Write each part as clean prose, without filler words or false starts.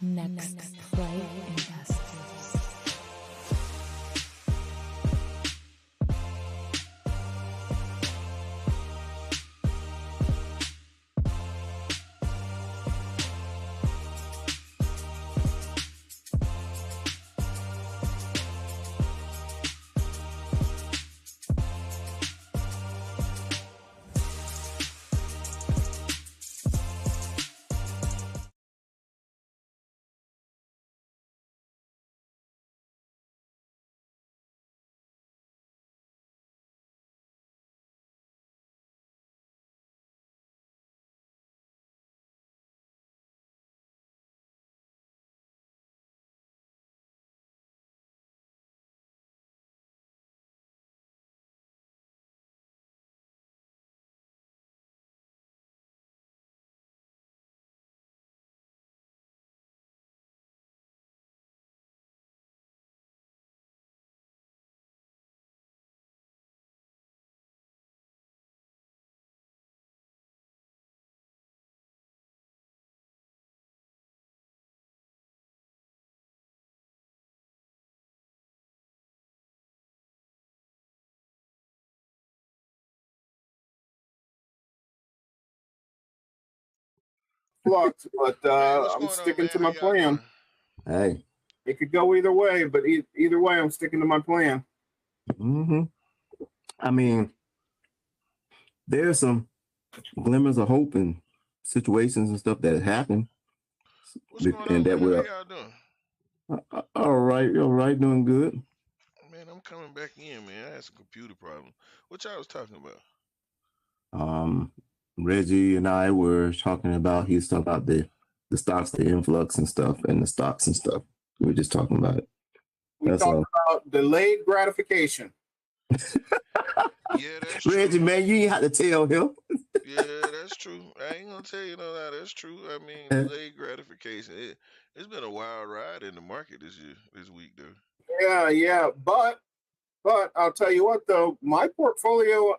Next Flight Investors. Flux, but Hey, what's I'm going on, sticking man? to How my y'all plan. doing? Hey. It could go either way, but either way, I'm sticking to my plan. Mm-hmm. I mean, there's some glimmers of hope and situations and stuff that happen, What's going and on, that man? How will. y'all doing? All right, doing good. Man, I'm coming back in, man. I had some computer problems. What y'all was talking about? Reggie and I were talking about. He was talking about the stocks, the influx and stuff, and the stocks and stuff. We were just talking about it. We That's talked all. about delayed gratification. Yeah, that's Reggie, true. man, you ain't have to tell him. Yeah, that's true. I ain't gonna tell you no lie. That's true. I mean, delayed gratification. It's been a wild ride in the market this week, though. Yeah, but I'll tell you what though, my portfolio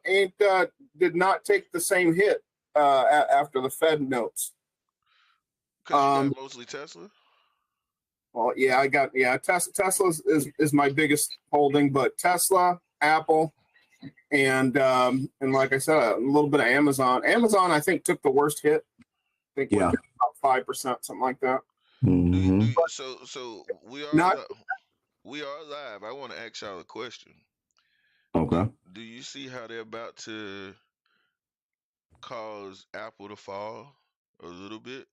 did not take the same hit after the Fed notes. Cause you got mostly Tesla. Well, yeah, Tesla is my biggest holding, but Tesla, Apple, and like I said, a little bit of Amazon. Amazon, I think, took the worst hit. I think Yeah. about 5%, something like that. Mm-hmm. So we are live. I want to ask y'all a question. Okay. Do you see how they're about to cause Apple to fall a little bit?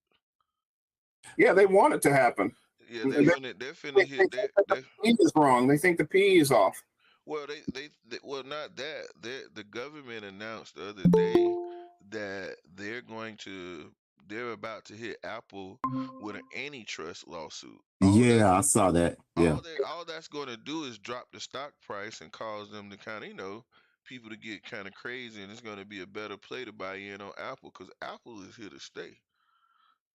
Yeah, they want it to happen. Yeah, they're finna hit that. The P is wrong. They think the P is off. Well, they well, not that. The government announced the other day that they're about to hit Apple with an antitrust lawsuit. I saw that. Yeah. All that's going to do is drop the stock price and cause them to kind of, people to get kind of crazy, and it's going to be a better play to buy in on Apple because Apple is here to stay.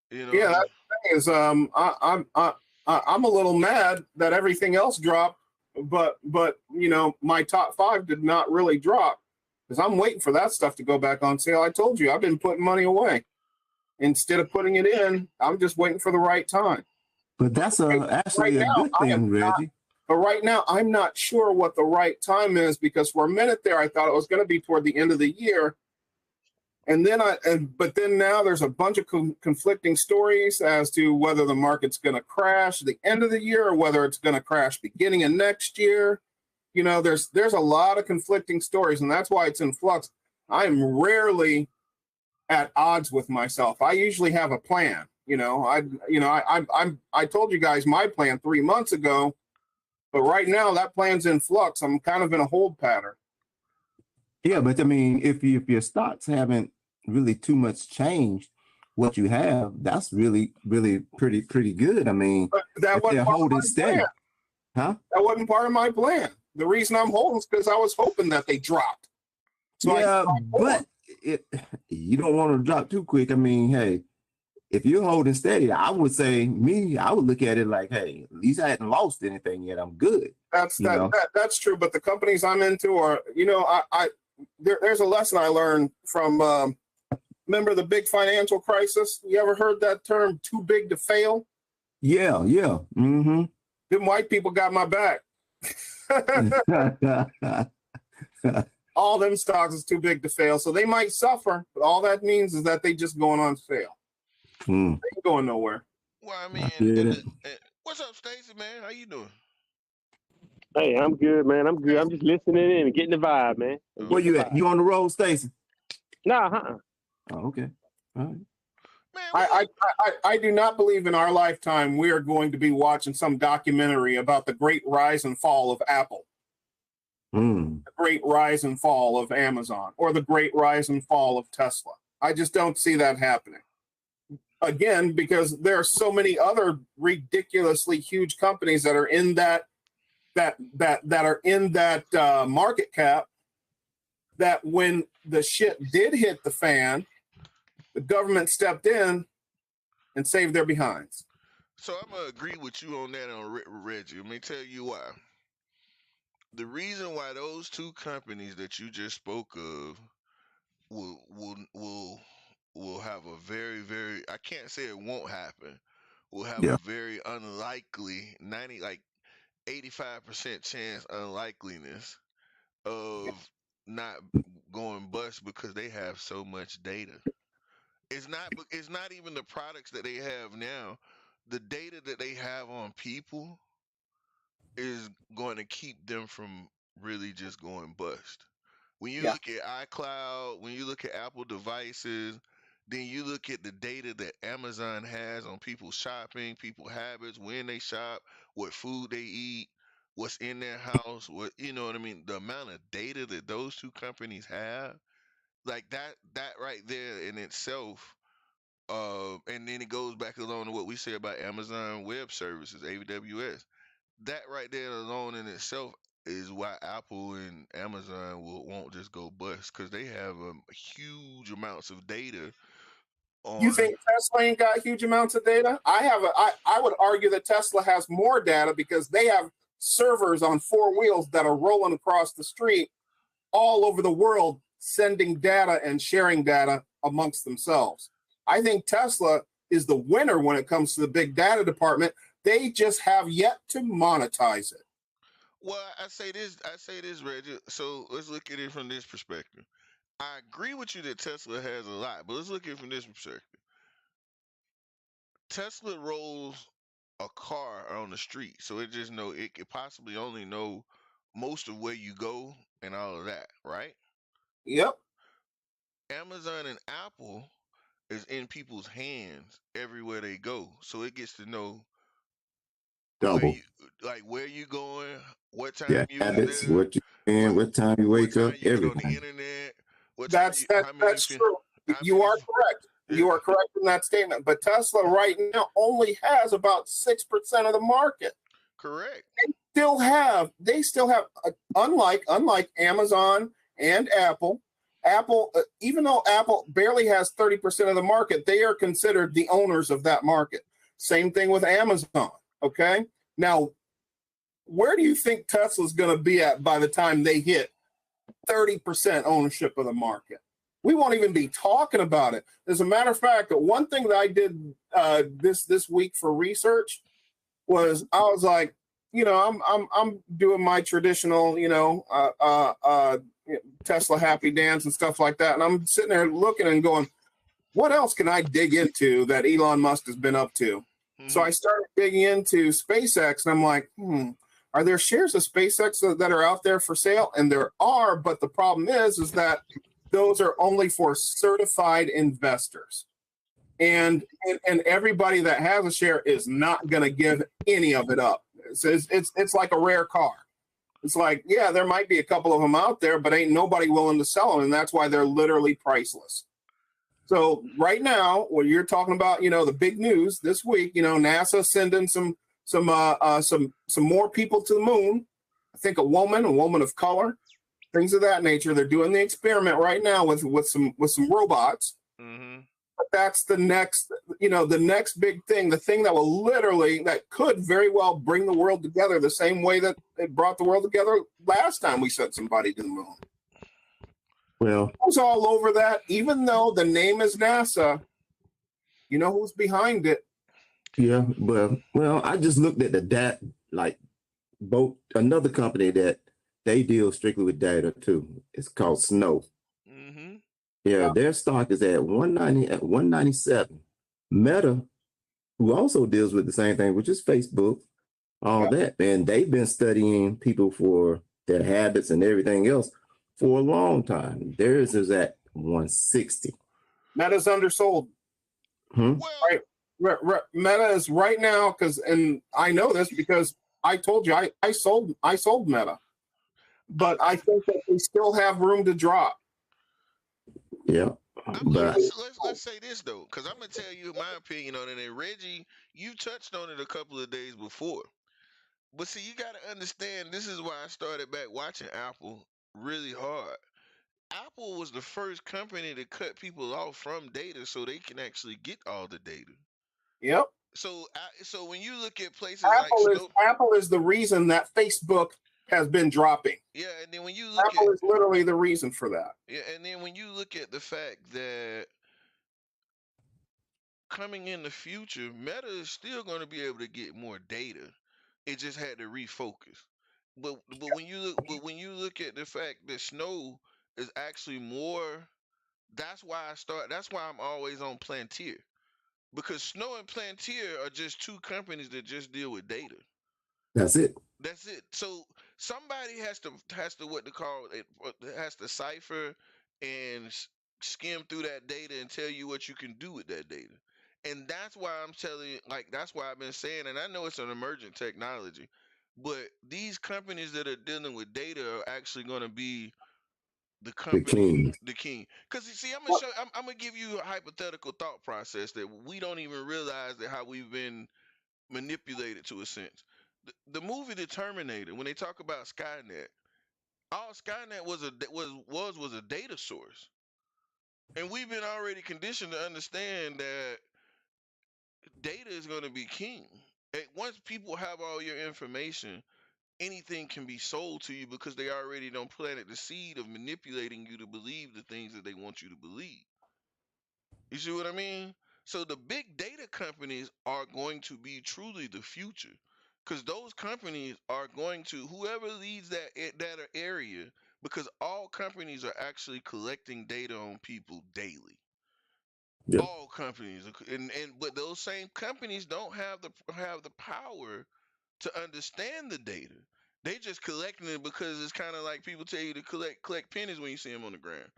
Yeah, that thing is, I'm a little mad that everything else dropped, but my top 5 did not really drop because I'm waiting for that stuff to go back on sale. I told you I've been putting money away instead of putting it in. I'm just waiting for the right time. But that's actually a good thing, Reggie. But right now, I'm not sure what the right time is because for a minute there, I thought it was going to be toward the end of the year. And then but then now there's a bunch of conflicting stories as to whether the market's going to crash at the end of the year or whether it's going to crash beginning of next year. There's a lot of conflicting stories, and that's why it's in flux. I'm rarely at odds with myself. I usually have a plan. I told you guys my plan 3 months ago, but right now that plan's in flux. I'm kind of in a hold pattern. Yeah, but I mean, if your stocks haven't really too much changed, what you have, that's really, really pretty good. I mean, that they're holding steady. Huh? That wasn't part of my plan. The reason I'm holding is because I was hoping that they dropped. So yeah, but you don't want to drop too quick. I mean, hey, if you're holding steady, I would look at it like, hey, at least I hadn't lost anything yet. I'm good. That's true. But the companies I'm into are, there's a lesson I learned from, remember the big financial crisis? You ever heard that term, too big to fail? Yeah, yeah. Mm-hmm. Them white people got my back. All them stocks is too big to fail, so they might suffer. But all that means is that they just going on sale. Mm, They ain't going nowhere. Well, I I mean, get and it. what's up, Stacy, man? How you doing? Hey, I'm good, man. I'm good. I'm just listening in and getting the vibe, man. I'm Where getting you the at? vibe. You on the road, Stacy? Nah, Oh, okay. All right. Man, we I do not believe in our lifetime we are going to be watching some documentary about the great rise and fall of Apple, Mm, the great rise and fall of Amazon, or the great rise and fall of Tesla. I just don't see that happening. Again, because there are so many other ridiculously huge companies that are in that market cap, that when the shit did hit the fan, the government stepped in and saved their behinds. so I'm gonna agree with you on that on Reggie. Let me tell you why. The reason why those two companies that you just spoke of will have a very, I can't say it won't happen. Will have yeah. a very unlikely 85% chance unlikeliness of not going bust because they have so much data. It's not even the products that they have now. The data that they have on people is going to keep them from really just going bust. When you Yeah. look at iCloud, when you look at Apple devices, then you look at the data that Amazon has on people's shopping, people habits, when they shop, what food they eat, what's in their house, what you know what I mean, the amount of data that those two companies have, like that right there in itself, and then it goes back along to what we say about Amazon Web Services, AWS. That right there alone in itself is why Apple and Amazon won't just go bust because they have huge amounts of data You on. think Tesla ain't got huge amounts of data? I would argue that Tesla has more data because they have servers on four wheels that are rolling across the street all over the world, sending data and sharing data amongst themselves. I think Tesla is the winner when it comes to the big data department. They just have yet to monetize it. Well, I say this, Reggie. So let's look at it from this perspective. I agree with you that Tesla has a lot, but let's look at it from this perspective. Tesla rolls a car on the street, so it could possibly only know most of where you go and all of that, right? Yep. Amazon and Apple is in people's hands everywhere they go, so it gets to know where Double. you where you going, what Yeah. time you was Habits, there, what you in, what what time you what wake time up, you get on the everything. internet, what time you how many That's true. how You many are correct. You yeah. are correct in that statement. But Tesla right now only has about 6% of the market. Correct. They still have unlike Amazon and Apple, even though Apple barely has 30% of the market, they are considered the owners of that market. Same thing with Amazon. Okay. Now, where do you think Tesla's going to be at by the time they hit 30% ownership of the market? We won't even be talking about it. As a matter of fact, one thing that I did this week for research was I was like, I'm doing my traditional, Tesla happy dance and stuff like that, and I'm sitting there looking and going, what else can I dig into that Elon Musk has been up to? Mm-hmm. So I started digging into SpaceX, and I'm like, are there shares of SpaceX that are out there for sale? And there are, but the problem is that those are only for certified investors. And everybody that has a share is not going to give any of it up. It's like a rare car. It's like, yeah, there might be a couple of them out there, but ain't nobody willing to sell them, and that's why they're literally priceless. So right now, when you're talking about, the big news this week, NASA sending some more people to the moon. I think a woman of color, things of that nature. They're doing the experiment right now with some robots. Mm-hmm. But that's the next big thing, the thing that could very well bring the world together the same way that it brought the world together last time we sent somebody to the moon. Well, Who's all over that? Even though the name is NASA, you know who's behind it? Yeah, well, I just looked at the data, like both another company that they deal strictly with data too. It's called Snow. Mm-hmm. Yeah, their stock is at 190 at 197. Meta, who also deals with the same thing, which is Facebook, all that, and they've been studying people for their habits and everything else for a long time. Theirs is at 160. Meta's undersold. Hmm? Well, Meta is right now and I know this because I told you I sold Meta, but I think that they still have room to drop. Yeah, but let's say this though, because I'm gonna tell you my opinion on it. And Reggie, you touched on it a couple of days before. But see, you gotta understand. This is why I started back watching Apple really hard. Apple was the first company to cut people off from data so they can actually get all the data. Yep. So when you look at places like Snow, Apple is the reason that Facebook has been dropping. yeah, and then when you look Apple is literally the reason for that. yeah, and then when you look at the fact that coming in the future, Meta is still going to be able to get more data. It just had to refocus. When you look at the fact that Snow is actually more, that's why I'm always on Plantier. Because Snow and Plantier are just two companies that just deal with data. that's it. That's it. So somebody has to what they call it has to cipher and skim through that data and tell you what you can do with that data. And that's why I'm telling you, like that's why I've been saying, and I know it's an emergent technology, but these companies that are dealing with data are actually going to be the The company, king. the king. Because you see, I'm gonna give you a hypothetical thought process that we don't even realize that how we've been manipulated to a sense. The movie The Terminator, when they talk about Skynet, all Skynet was a data source, and we've been already conditioned to understand that data is going to be king. Once people have all your information, anything can be sold to you because they already don't planted the seed of manipulating you to believe the things that they want you to believe. You see what I mean? So the big data companies are going to be truly the future, because those companies are going to whoever leads that area, because all companies are actually collecting data on people daily. Yep. All companies, and but those same companies don't have the power to understand the data. They just collecting it because it's kind of like people tell you to collect pennies when you see them on the ground.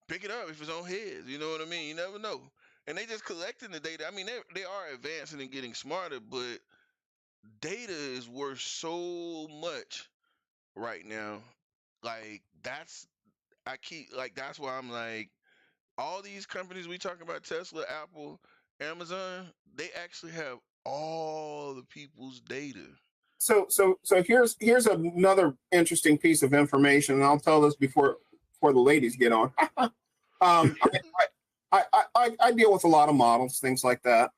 Pick it up if it's on heads. You know what I mean? You never know. And they just collecting the data. I mean, they are advancing and getting smarter, but data is worth so much right now. Like that's why I'm like all these companies we talking about, Tesla, Apple, Amazon, they actually have all the people's data. So here's another interesting piece of information, and I'll tell this before the ladies get on. I deal with a lot of models, things like that,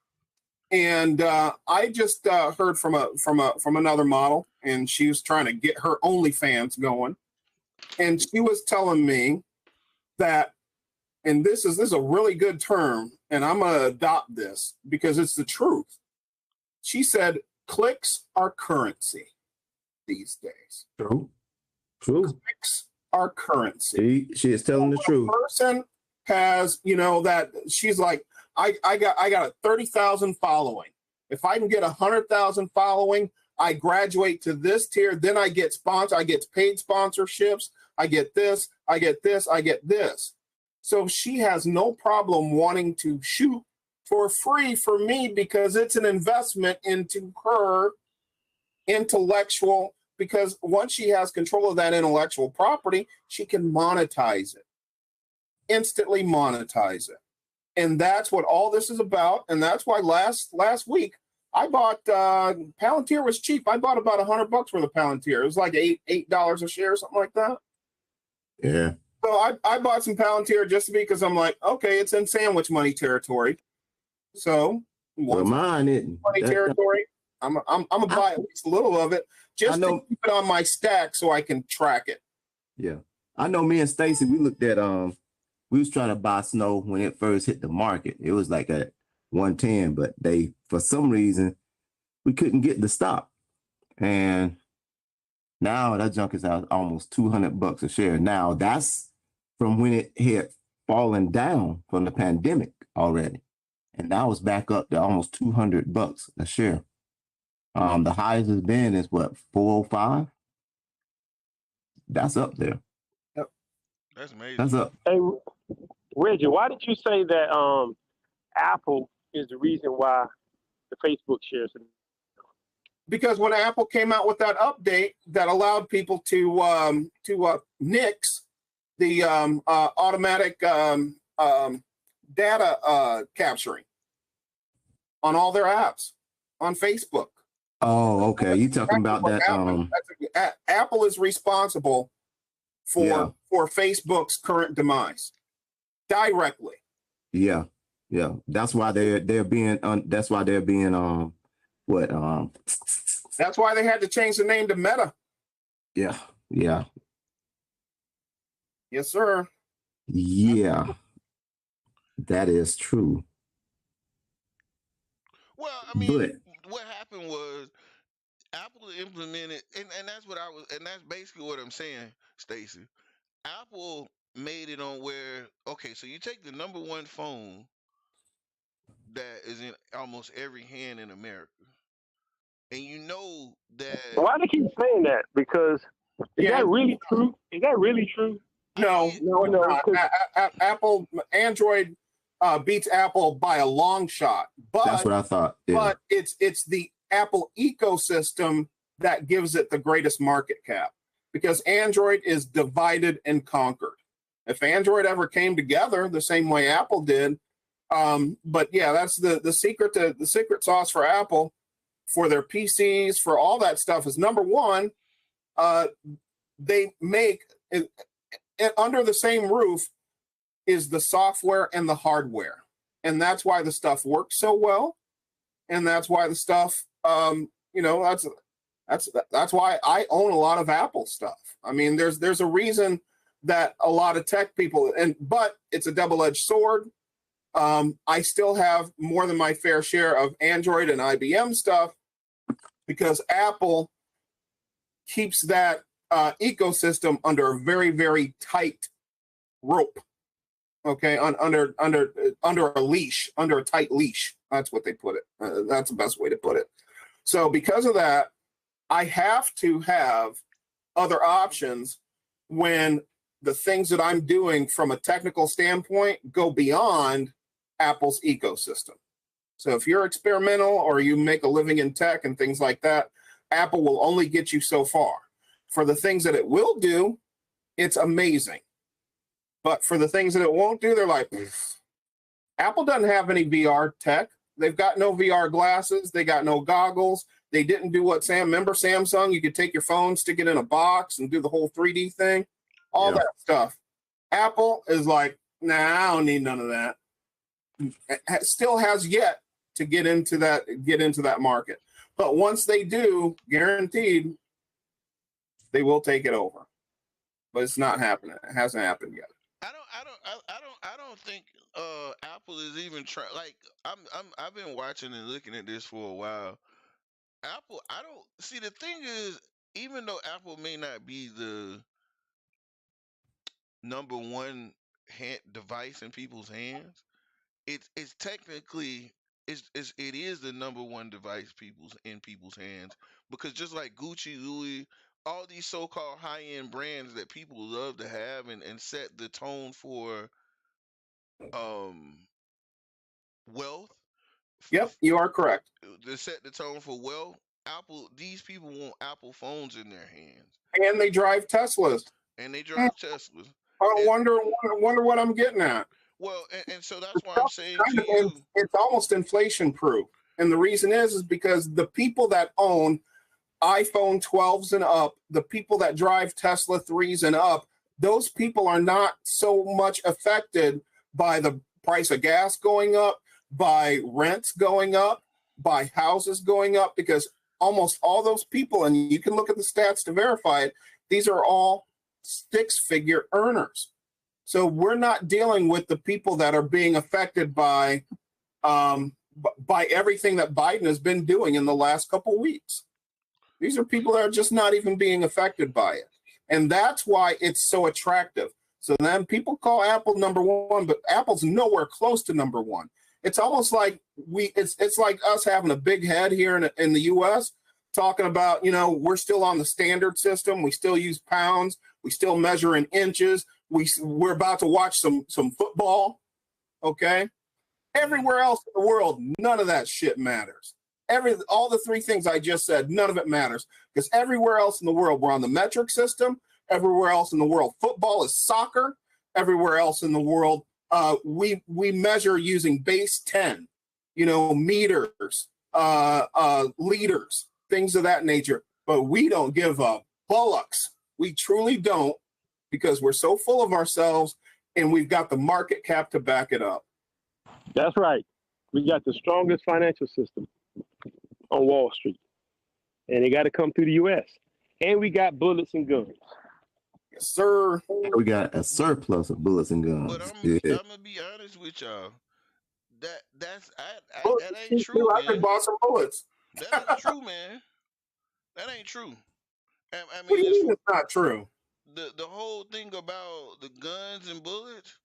and I just heard from another model, and she was trying to get her OnlyFans going, and she was telling me that, and this is a really good term, and I'm gonna adopt this because it's the truth. She said clicks are currency these days. True. Clicks are currency. She is telling the truth. Person has, that she's like, I got a 30,000 following. If I can get 100,000 following, I graduate to this tier. Then I get I get paid sponsorships. I get this. I get this. I get this. So she has no problem wanting to shoot for free for me because it's an investment into her intellectual, because once she has control of that intellectual property, she can monetize it, instantly monetize it. And that's what all this is about. And that's why last week I bought Palantir was cheap. I bought about $100 worth of Palantir. It was like $8 a share, something like that. Yeah. So I bought some Palantir just because I'm like, okay, it's in sandwich money territory. So mine isn't. Money territory. I'm gonna buy at least a little of it just to keep it on my stack so I can track it. Yeah, I know. Me and Stacy, we looked at we was trying to buy Snow when it first hit the market. It was like at 110, but they for some reason we couldn't get the stock. And now that junk is at almost $200 a share. Now that's from when it had fallen down from the pandemic already. And now it's back up to almost $200 a share. The highest it's been is what, 405? That's up there. Yep. That's amazing. That's up. Hey, Reggie, why did you say that Apple is the reason why the Facebook shares? Because when Apple came out with that update that allowed people to nix the automatic data capturing on all their apps on Facebook. Oh, okay. You talking about that? Apple is responsible for Facebook's current demise directly. Yeah. That's why they're being that's why they're being That's why they had to change the name to Meta. Yeah. Yes, sir. Yeah. That is true. Well, I mean, But what happened was Apple implemented, and that's basically what I'm saying, Stacy. Apple made it on where, okay, so you take the number one phone that is in almost every hand in America, and you know that. Why do they keep saying that? Because is that really true? Is that really true? No. Apple, Android beats Apple by a long shot. But that's what I thought. Yeah. But it's the Apple ecosystem that gives it the greatest market cap, because Android is divided and conquered. If Android ever came together the same way Apple did, but yeah, that's the secret sauce for Apple, for their PCs, for all that stuff is, number one, they make it under the same roof is the software and the hardware. And that's why the stuff works so well. And that's why the stuff, that's why I own a lot of Apple stuff. I mean, there's a reason that a lot of tech people, but it's a double-edged sword. I still have more than my fair share of Android and IBM stuff, because Apple keeps that ecosystem under a very, very tight rope. Okay, under a leash, under a tight leash. That's what they put it. That's the best way to put it. So because of that, I have to have other options when the things that I'm doing from a technical standpoint go beyond Apple's ecosystem. So if you're experimental or you make a living in tech and things like that, Apple will only get you so far. For the things that it will do, it's amazing. But for the things that it won't do, they're like, Apple doesn't have any VR tech. They've got no VR glasses. They got no goggles. They didn't do what remember Samsung? You could take your phone, stick it in a box, and do the whole 3D thing. All that stuff. Apple is like, nah, I don't need none of that. It still has yet to get into that market. But once they do, guaranteed, they will take it over. But it's not happening. It hasn't happened yet. I don't think Apple is even trying. Like I've been watching and looking at this for a while. Apple, I don't see. The thing is, even though Apple may not be the number one device in people's hands, it's technically it is the number one device in people's hands, because just like Gucci, Louis, all these so-called high-end brands that people love to have and set the tone for wealth. Yep, you are correct. To set the tone for wealth, these people want Apple phones in their hands. And they drive Teslas. I wonder what I'm getting at. Well, and so that's why I'm saying to you, it's almost inflation proof. And the reason is because the people that own iPhone 12s and up, the people that drive Tesla 3s and up, those people are not so much affected by the price of gas going up, by rents going up, by houses going up, because almost all those people, and you can look at the stats to verify it, these are all six-figure earners. So we're not dealing with the people that are being affected by by everything that Biden has been doing in the last couple of weeks. These are people that are just not even being affected by it. And that's why it's so attractive. So then people call Apple number one, but Apple's nowhere close to number one. It's almost like it's like us having a big head here in the US talking about, we're still on the standard system. We still use pounds. We still measure in inches. We're about to watch some football. Okay. Everywhere else in the world, none of that shit matters. All the three things I just said, none of it matters, because everywhere else in the world, we're on the metric system. Everywhere else in the world, football is soccer. Everywhere else in the world, we measure using base 10, meters, liters, things of that nature. But we don't give a bullocks. We truly don't, because we're so full of ourselves, and we've got the market cap to back it up. That's right. We got the strongest financial system on Wall Street, and they got to come through the U.S. And we got bullets and guns. Yes, sir. We got a surplus of bullets and guns. But I'm gonna be honest with y'all. That ain't true, I can man. buy some bullets. That ain't true, man. That ain't true. I What do mean, you mean it's not true? the whole thing about the guns and bullets.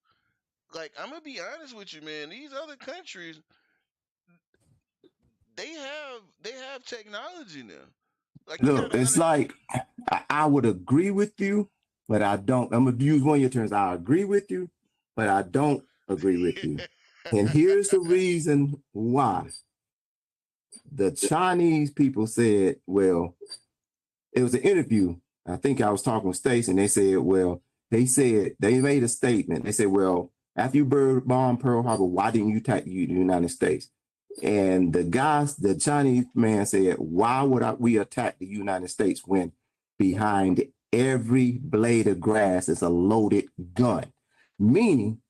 Like, I'm gonna be honest with you, man. These other countries, they have technology now. Like, Look, it's like I would agree with you, but I don't. I'm gonna use one of your terms. I agree with you, but I don't agree with you. And here's the reason why. The Chinese people said, well, it was an interview. I think I was talking with Stacey, and they said, well, they made a statement. They said, well, after you bombed Pearl Harbor, why didn't you attack the United States? And the Chinese man said, why would we attack the United States when behind every blade of grass is a loaded gun? Meaning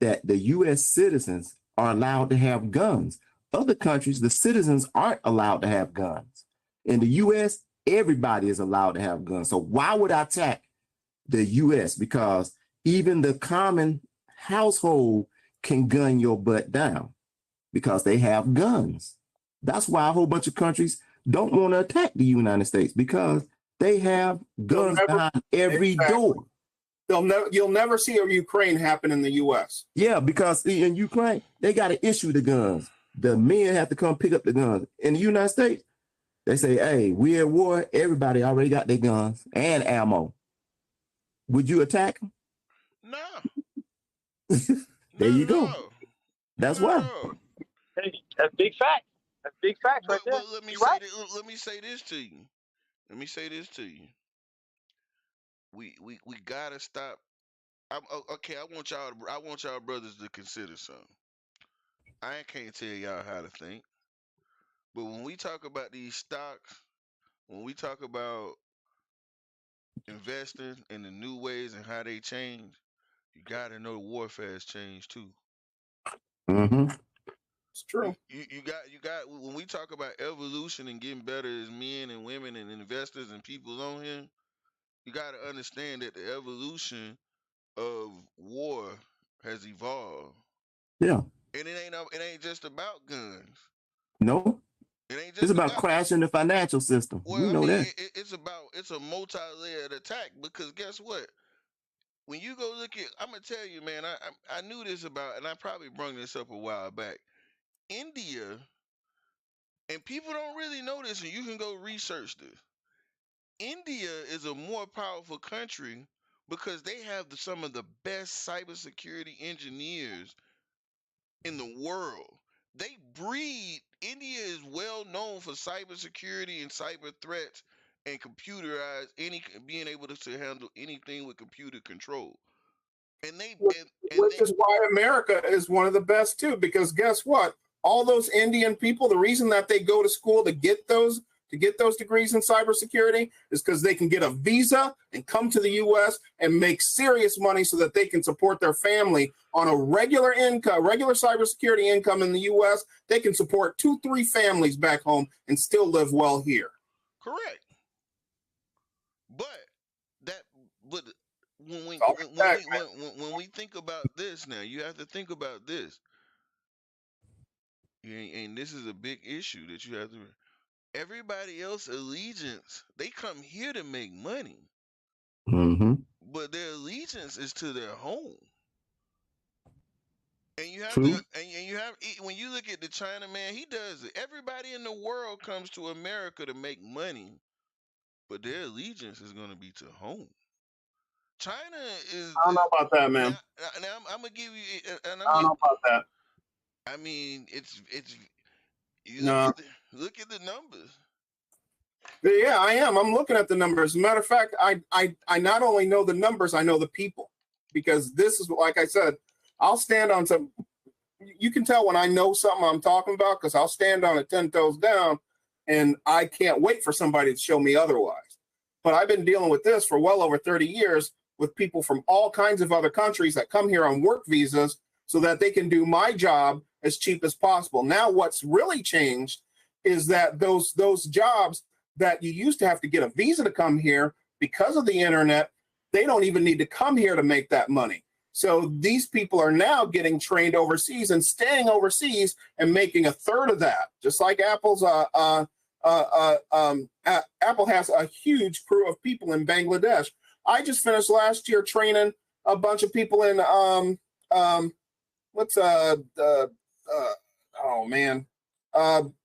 that the U.S. citizens are allowed to have guns. Other countries, the citizens aren't allowed to have guns. In the U.S., everybody is allowed to have guns. So why would I attack the U.S.? Because even the common household can gun your butt down because they have guns. That's why a whole bunch of countries don't want to attack the United States, because they have guns behind every door. You'll never see a Ukraine happen in the U.S. Yeah, because in Ukraine, they got to issue the guns. The men have to come pick up the guns. In the United States, they say, hey, we're at war. Everybody already got their guns and ammo. Would you attack them? No. There you go. No. That's why. Hey, that's big fact. That's big facts right there. But let me say this to you. Let me say this to you. We gotta stop. Okay. I want y'all brothers to consider something. I can't tell y'all how to think, but when we talk about these stocks, when we talk about investing in the new ways and how they change, you gotta know the warfare has changed too. Mm-hmm. It's true. You got when we talk about evolution and getting better as men and women and investors and people on here, you got to understand that the evolution of war has evolved. Yeah. And it ain't just about guns. No. It ain't just It's about crashing the financial system. Well, you know that. It's a multi-layered attack, because guess what? When you go look at, I'm gonna tell you, man, I knew this about, and I probably brought this up a while back. India, and people don't really know this, and you can go research this. India is a more powerful country because they have some of the best cybersecurity engineers in the world. They breed. India is well known for cybersecurity and cyber threats and being able to handle anything with computer control. And Which is why America is one of the best too, because guess what? All those Indian people, the reason that they go to school to get those degrees in cybersecurity is because they can get a visa and come to the U.S. and make serious money so that they can support their family on a regular income, regular cybersecurity income in the U.S. They can support 2-3 families back home and still live well here. Correct. But when we think about this now, you have to think about this. And this is a big issue that you have to. Everybody else allegiance, they come here to make money, Mm-hmm. but their allegiance is to their home. And you have to, True. and you have, when you look at the China man, he does it. Everybody in the world comes to America to make money, but their allegiance is going to be to home. China I don't know about that, now. man. Now I'm gonna give you, and I don't know about that. I mean, it's you No. look at the numbers. Yeah, I am. I'm looking at the numbers. As a matter of fact, I not only know the numbers, I know the people, because this is, like I said, I'll stand on some. You can tell when I know something I'm talking about, because I'll stand on it 10 toes down, and I can't wait for somebody to show me otherwise. But I've been dealing with this for well over 30 years with people from all kinds of other countries that come here on work visas so that they can do my job as cheap as possible. Now, what's really changed is that those jobs that you used to have to get a visa to come here, because of the internet, they don't even need to come here to make that money. So these people are now getting trained overseas and staying overseas and making a third of that. Just like Apple's Apple has a huge crew of people in Bangladesh. I just finished last year training a bunch of people in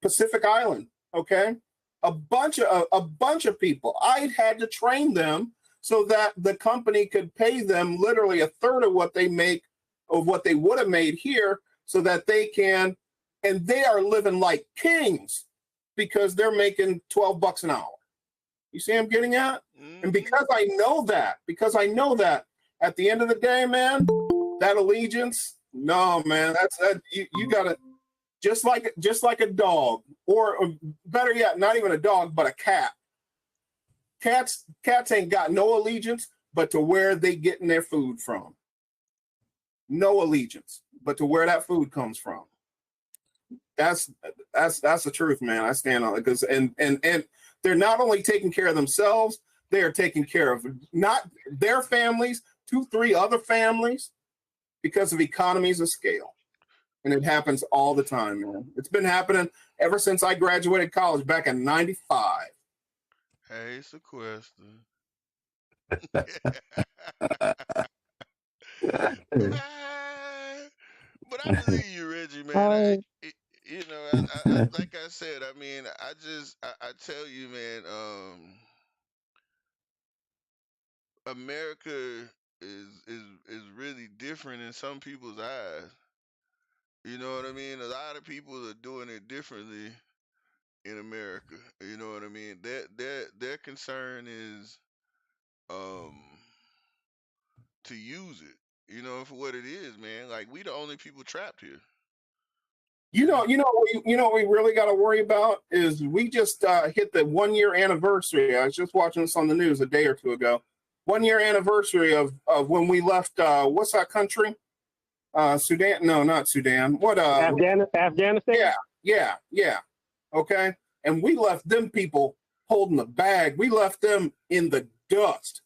Pacific Island. Okay, a bunch of people. I had to train them so that the company could pay them literally a third of what they make, of what they would have made here, so that they can, and they are living like kings because they're making $12 an hour. You see I'm getting at? And because I know that, at the end of the day, man, that allegiance, no, man, that's that you gotta, just like a dog, or better yet, not even a dog, but a cat. Cats ain't got no allegiance but to where they getting their food from. No allegiance but to where that food comes from. That's the truth, man. I stand on it, because and they're not only taking care of themselves, they are taking care of not their families, 2-3 other families, because of economies of scale. And it happens all the time, man. It's been happening ever since I graduated college back in '95. Hey, sequester. But I believe you, Reggie, man. Like I said, I mean, I tell you, man, America is really different in some people's eyes. You know what I mean? A lot of people are doing it differently in America. You know what I mean? Their concern is um to use it, for what it is, man. Like, we the only people trapped here. You know what we really got to worry about is we just hit the 1-year anniversary. I was just watching this on the news a day or two ago. 1-year anniversary of when we left. What's that country? Sudan? No, not Sudan. What? Afghanistan. Yeah. Okay, and we left them people holding the bag. We left them in the dust.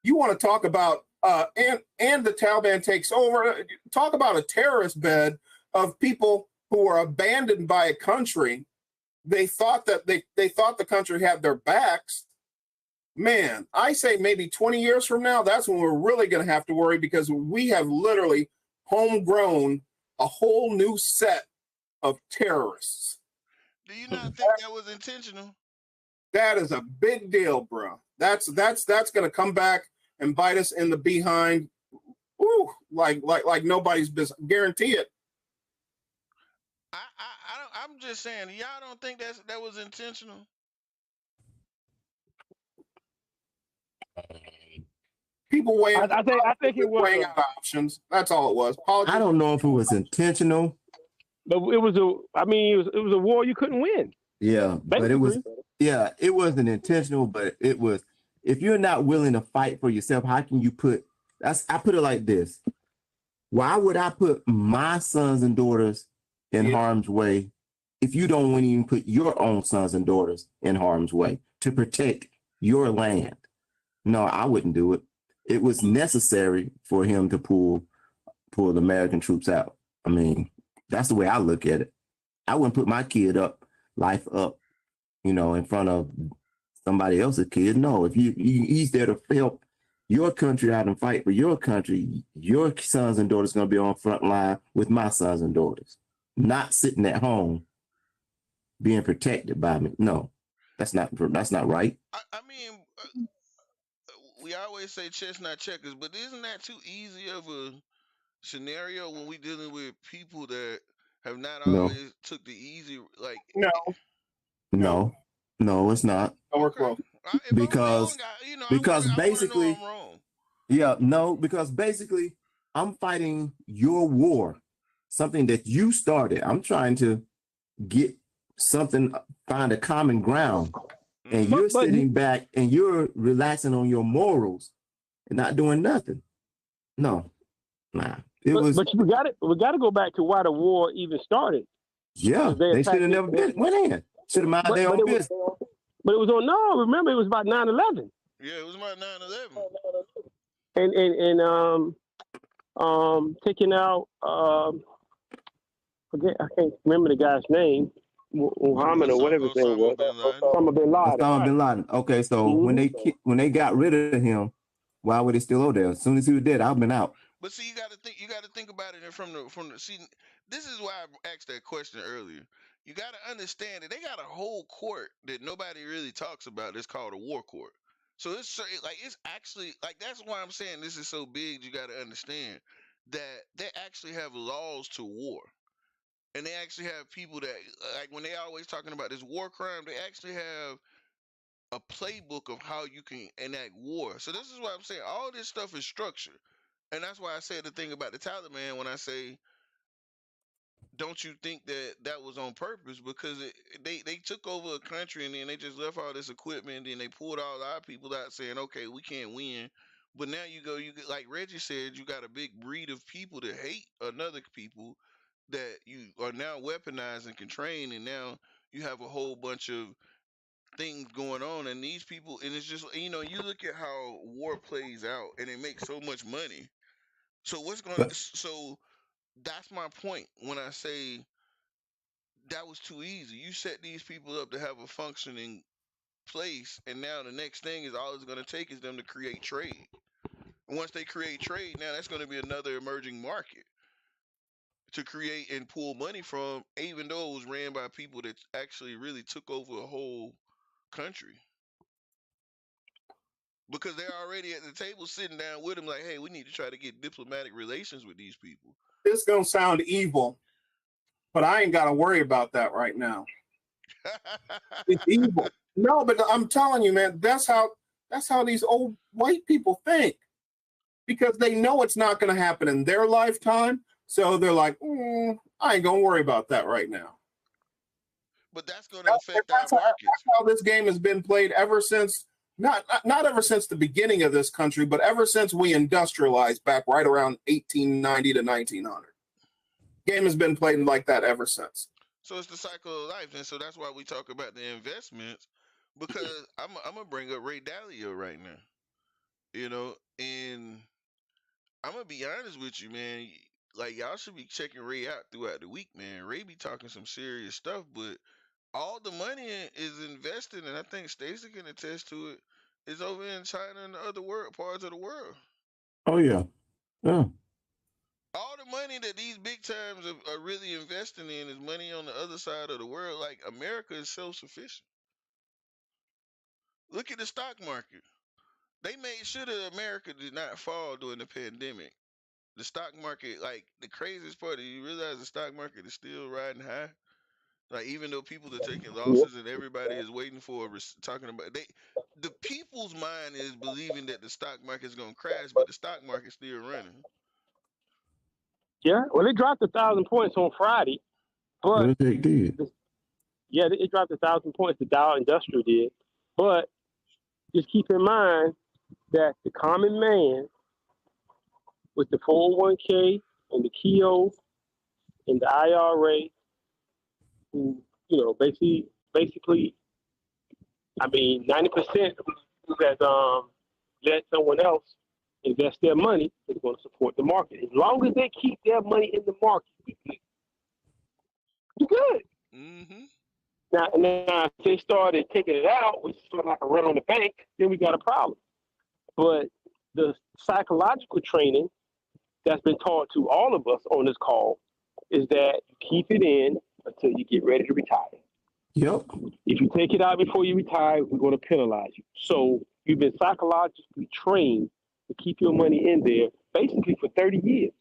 You want to talk about and the Taliban takes over? Talk about a terrorist bed of people who were abandoned by a country. They thought that they thought the country had their backs. Man, I say maybe 20 years from now, that's when we're really going to have to worry, because we have literally homegrown a whole new set of terrorists. Do you not think that was intentional? That is a big deal, bro. That's going to come back and bite us in the behind. Woo, like nobody's business. Guarantee it. I'm just saying, y'all don't think that was intentional? People weighing. I think it was weighing out options. That's all it was. I don't know if it was intentional. But it was a war you couldn't win. Yeah, but it wasn't intentional, but it was. If you're not willing to fight for yourself, how can you I put it like this. Why would I put my sons and daughters in harm's way if you don't want to even put your own sons and daughters in harm's way to protect your land? No, I wouldn't do it. It was necessary for him to pull the American troops out. I mean, that's the way I look at it. I wouldn't put my life up, in front of somebody else's kid. No, if he's there to help your country out and fight for your country, your sons and daughters going to be on front line with my sons and daughters, not sitting at home being protected by me. No, that's not right. I mean, we always say chestnut checkers, but isn't that too easy of a scenario when we dealing with people that have not No. always took the easy, like? No, it's not. Because basically, because basically I'm fighting your war, something that you started. I'm trying to get something, find a common ground, and you're sitting back and you're relaxing on your morals and not doing nothing. No, nah. But we got to go back to why the war even started. Yeah, they should have never went in. Should have minded their own business. But it was remember, it was about 9/11. Yeah, it was about 9/11. And taking out, I can't remember the guy's name, Muhammad or whatever his name was. Osama bin Laden. Osama bin Laden. Okay, so when they got rid of him, why were they still over there? As soon as he was dead, I've been out. But see, you got to think about it from the see. This is why I asked that question earlier. You got to understand that they got a whole court that nobody really talks about. It's called a war court. So it's actually like, that's why I'm saying this is so big. You got to understand that they actually have laws to war, and they actually have people that, like, when they always talking about this war crime, they actually have a playbook of how you can enact war. So this is why I'm saying all this stuff is structured, and that's why I said the thing about the Taliban when I say, don't you think that was on purpose? Because they took over a country and then they just left all this equipment and then they pulled all our people out saying, okay, we can't win. But now you get, like Reggie said, you got a big breed of people that hate another people that you are now weaponized and can train, and now you have a whole bunch of things going on, and these people, and it's just, you look at how war plays out and it makes so much money. So so that's my point when I say that was too easy. You set these people up to have a functioning place, and now the next thing is all it's going to take is them to create trade. And once they create trade, now that's going to be another emerging market to create and pull money from, even though it was ran by people that actually really took over a whole country. Because they're already at the table sitting down with them like, hey, we need to try to get diplomatic relations with these people. This gonna sound evil, but I ain't got to worry about that right now. It's evil. No, but I'm telling you, man, that's how these old white people think, because they know it's not going to happen in their lifetime. So they're like, I ain't gonna worry about that right now. But that's going to affect our markets. That's how this game has been played ever since. Not ever since the beginning of this country, but ever since we industrialized back right around 1890 to 1900. Game has been played like that ever since. So it's the cycle of life, and so that's why we talk about the investments. Because I'm gonna bring up Ray Dalio right now, and I'm gonna be honest with you, man. Like, y'all should be checking Ray out throughout the week, man. Ray be talking some serious stuff, but all the money is invested, and I think Stacey can attest to it, is over in China and the other parts of the world. Oh yeah. All the money that these big times are really investing in is money on the other side of the world. Like, America is self-sufficient. Look at the stock market. They made sure that America did not fall during the pandemic. The stock market, like, the craziest part is you realize the stock market is still riding high. Like, even though people are taking losses and everybody is waiting for talking about the people's mind is believing that the stock market is going to crash, but the stock market's still running. Yeah, well, it dropped 1,000 points on Friday, but they did. Yeah, it dropped 1,000 points. The Dow Industrial did, but just keep in mind that the common man with the 401k and the KEO and the IRA, who, basically, I mean, 90% that let someone else invest their money is going to support the market. As long as they keep their money in the market, you're good. Mm-hmm. Now, if they started taking it out, which is sort of like a run on the bank, then we got a problem. But the psychological training that's been taught to all of us on this call is that you keep it in until you get ready to retire. Yep. If you take it out before you retire, we're going to penalize you. So you've been psychologically trained to keep your money in there basically for 30 years.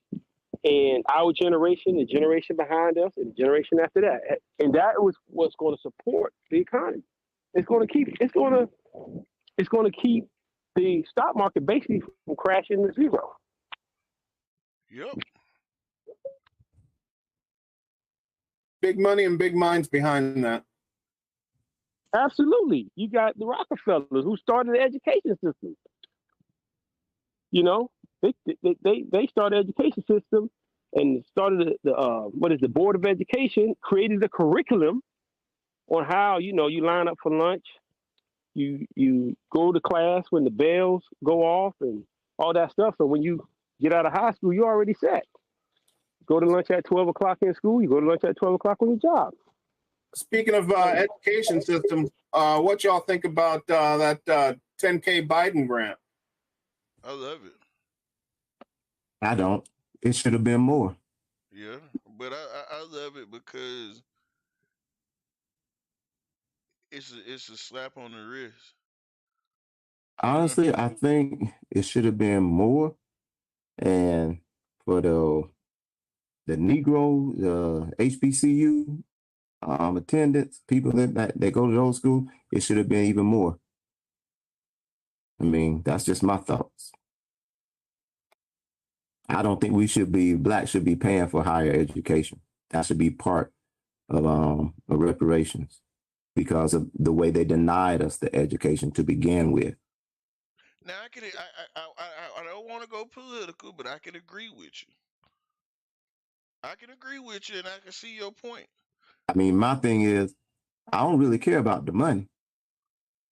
And our generation, the generation behind us, and the generation after that, and that was what's going to support the economy. It's going to keep the stock market basically from crashing to zero. Yep. Big money and big minds behind that. Absolutely. You got the Rockefellers who started the education system. You know, they started the education system and started the Board of Education, created a curriculum on how, you line up for lunch, you go to class when the bells go off and all that stuff. So when you get out of high school, you already set. Go to lunch at 12 o'clock in school, you go to lunch at 12 o'clock on your job. Speaking of education system, what y'all think about that $10K Biden grant? I love it. I don't. It should have been more. Yeah, but I love it because it's a slap on the wrist. Honestly, I think it should have been more. And for the Negro, the HBCU attendance, people that go to those schools, it should have been even more. I mean, that's just my thoughts. I don't think Black should be paying for higher education. That should be part of reparations because of the way they denied us the education to begin with. Now I don't want to go political, but I can agree with you. And I can see your point. I mean, my thing is, I don't really care about the money.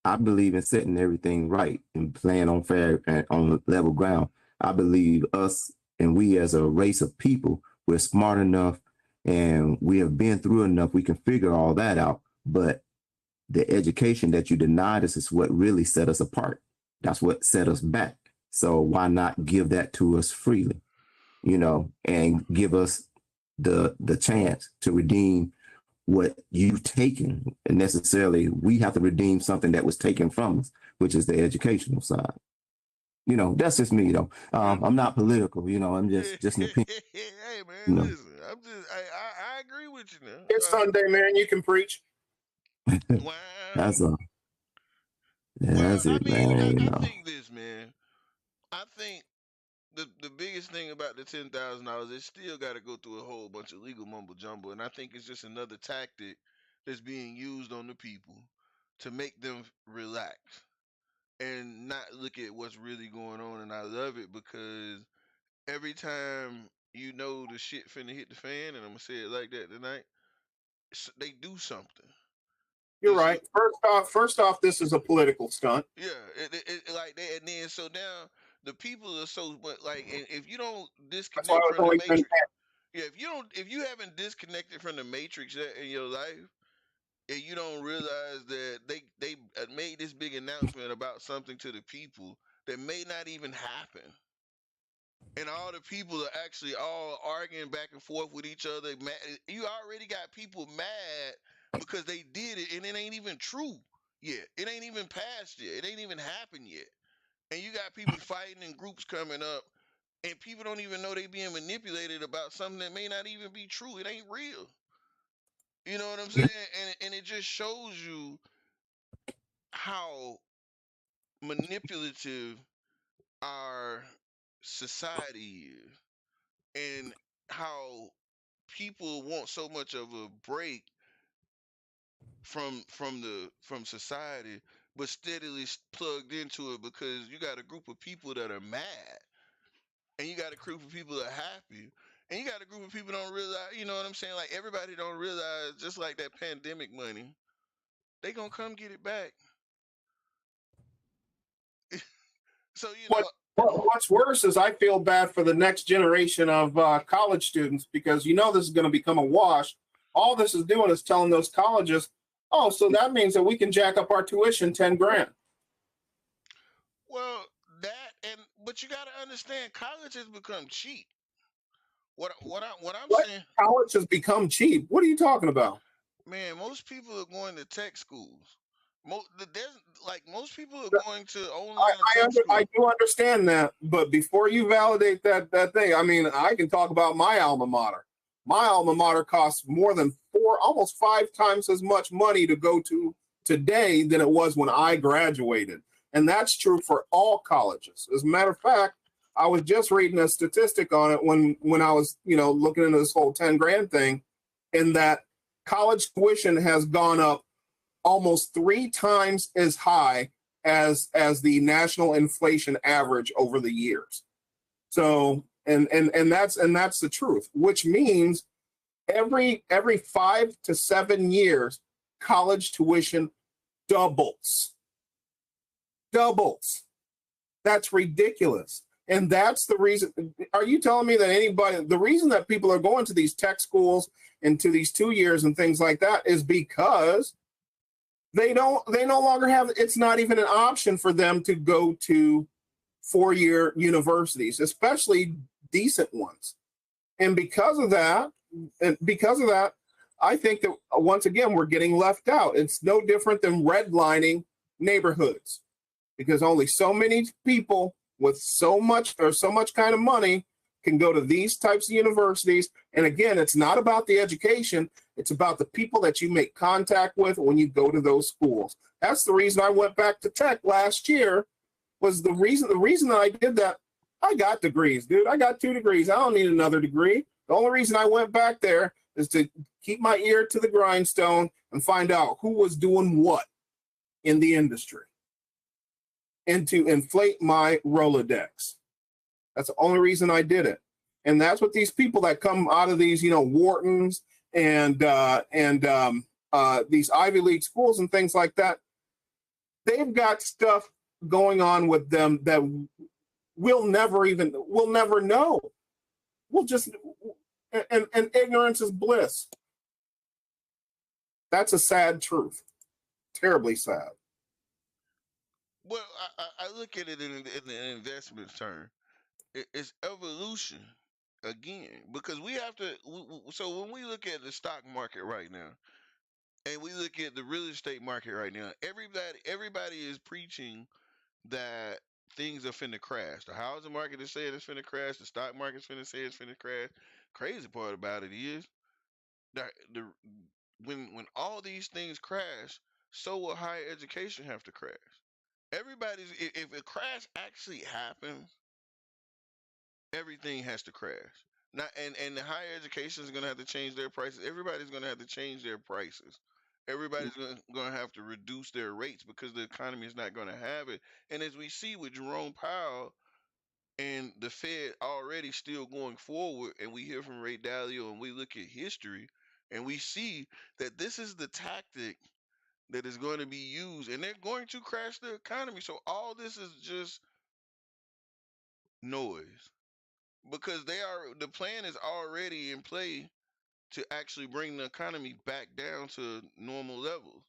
I believe in setting everything right and playing on fair and on level ground. I believe us and we as a race of people, we're smart enough and we have been through enough. We can figure all that out. But the education that you denied us is what really set us apart. That's what set us back. So why not give that to us freely, and give us the chance to redeem what you've taken. And necessarily we have to redeem something that was taken from us, which is the educational side. That's just me, though. I'm not political, I'm just an opinion. Hey man, listen, I agree with you now. It's Sunday, man. You can preach. Wow. That's it, man. I think this, man. I think the biggest thing about the $10,000, it still got to go through a whole bunch of legal mumbo jumbo, and I think it's just another tactic that's being used on the people to make them relax and not look at what's really going on. And I love it because every time the shit finna hit the fan, and I'm gonna say it like that tonight, they do something. You're right. First off, this is a political stunt. Yeah, it like that, and then so now the people are so like, and if you don't disconnect from the matrix, if you haven't disconnected from the matrix yet in your life, and you don't realize that they made this big announcement about something to the people that may not even happen. And all the people are actually all arguing back and forth with each other. You already got people mad because they did it, and it ain't even true yet. It ain't even passed yet. It ain't even happened yet. And you got people fighting in groups coming up, and people don't even know they being manipulated about something that may not even be true. It ain't real. You know what I'm saying? And it just shows you how manipulative our society is, and how people want so much of a break from society, but steadily plugged into it because you got a group of people that are mad, and you got a group of people that are happy, and you got a group of people don't realize. You know what I'm saying? Like everybody don't realize, just like that pandemic money, they gonna come get it back. So what's worse is I feel bad for the next generation of college students because this is going to become a wash All this is doing is telling those colleges, oh, so that means that we can jack up our tuition 10 grand. Well, but you got to understand, college has become cheap. What I'm saying, college has become cheap. What are you talking about? man, most people are going to tech schools. Most people are going to online tech schools. I do understand that, but before you validate that thing, I mean, I can talk about my alma mater. My alma mater costs more than almost 5 times as much money to go to today than it was when I graduated. And that's true for all colleges. As a matter of fact, I was just reading a statistic on it when I was, looking into this whole 10 grand thing, in that college tuition has gone up almost 3 times as high as the national inflation average over the years. So, and that's the truth, which means every 5 to 7 years, college tuition doubles. That's ridiculous. And that's the reason. Are you telling me that the reason that people are going to these tech schools and to these 2 years and things like that is because they no longer have, it's not even an option for them to go to 4-year universities, especially decent ones. And because of that, I think that once again, we're getting left out. It's no different than redlining neighborhoods, because only so many people with so much kind of money can go to these types of universities. And again, it's not about the education. It's about the people that you make contact with when you go to those schools. That's the reason I went back to tech last year. Was the reason that I did that. I got degrees, dude. I got 2 degrees. I don't need another degree. The only reason I went back there is to keep my ear to the grindstone and find out who was doing what in the industry, and to inflate my Rolodex. That's the only reason I did it. And that's what these people that come out of these, Whartons and these Ivy League schools and things like that, they've got stuff going on with them that we'll never know. We'll just, and ignorance is bliss. That's a sad truth. Terribly sad. Well, I look at it in the investment term. It's evolution again, because we have to. So when we look at the stock market right now, and we look at the real estate market right now, everybody is preaching that things are finna crash. The housing market is saying it's finna crash. The stock market's finna say it's finna crash. Crazy part about it is that when all these things crash, so will higher education have to crash. If a crash actually happens, everything has to crash. Not and the higher education is going to have to change their prices. Everybody's going to have to change their prices. Everybody's going to have to reduce their rates because the economy is not going to have it. And as we see with Jerome Powell and the Fed already still going forward, and we hear from Ray Dalio and we look at history, and we see that this is the tactic that is going to be used, and they're going to crash the economy. So all this is just noise, because the plan is already in play to actually bring the economy back down to normal levels.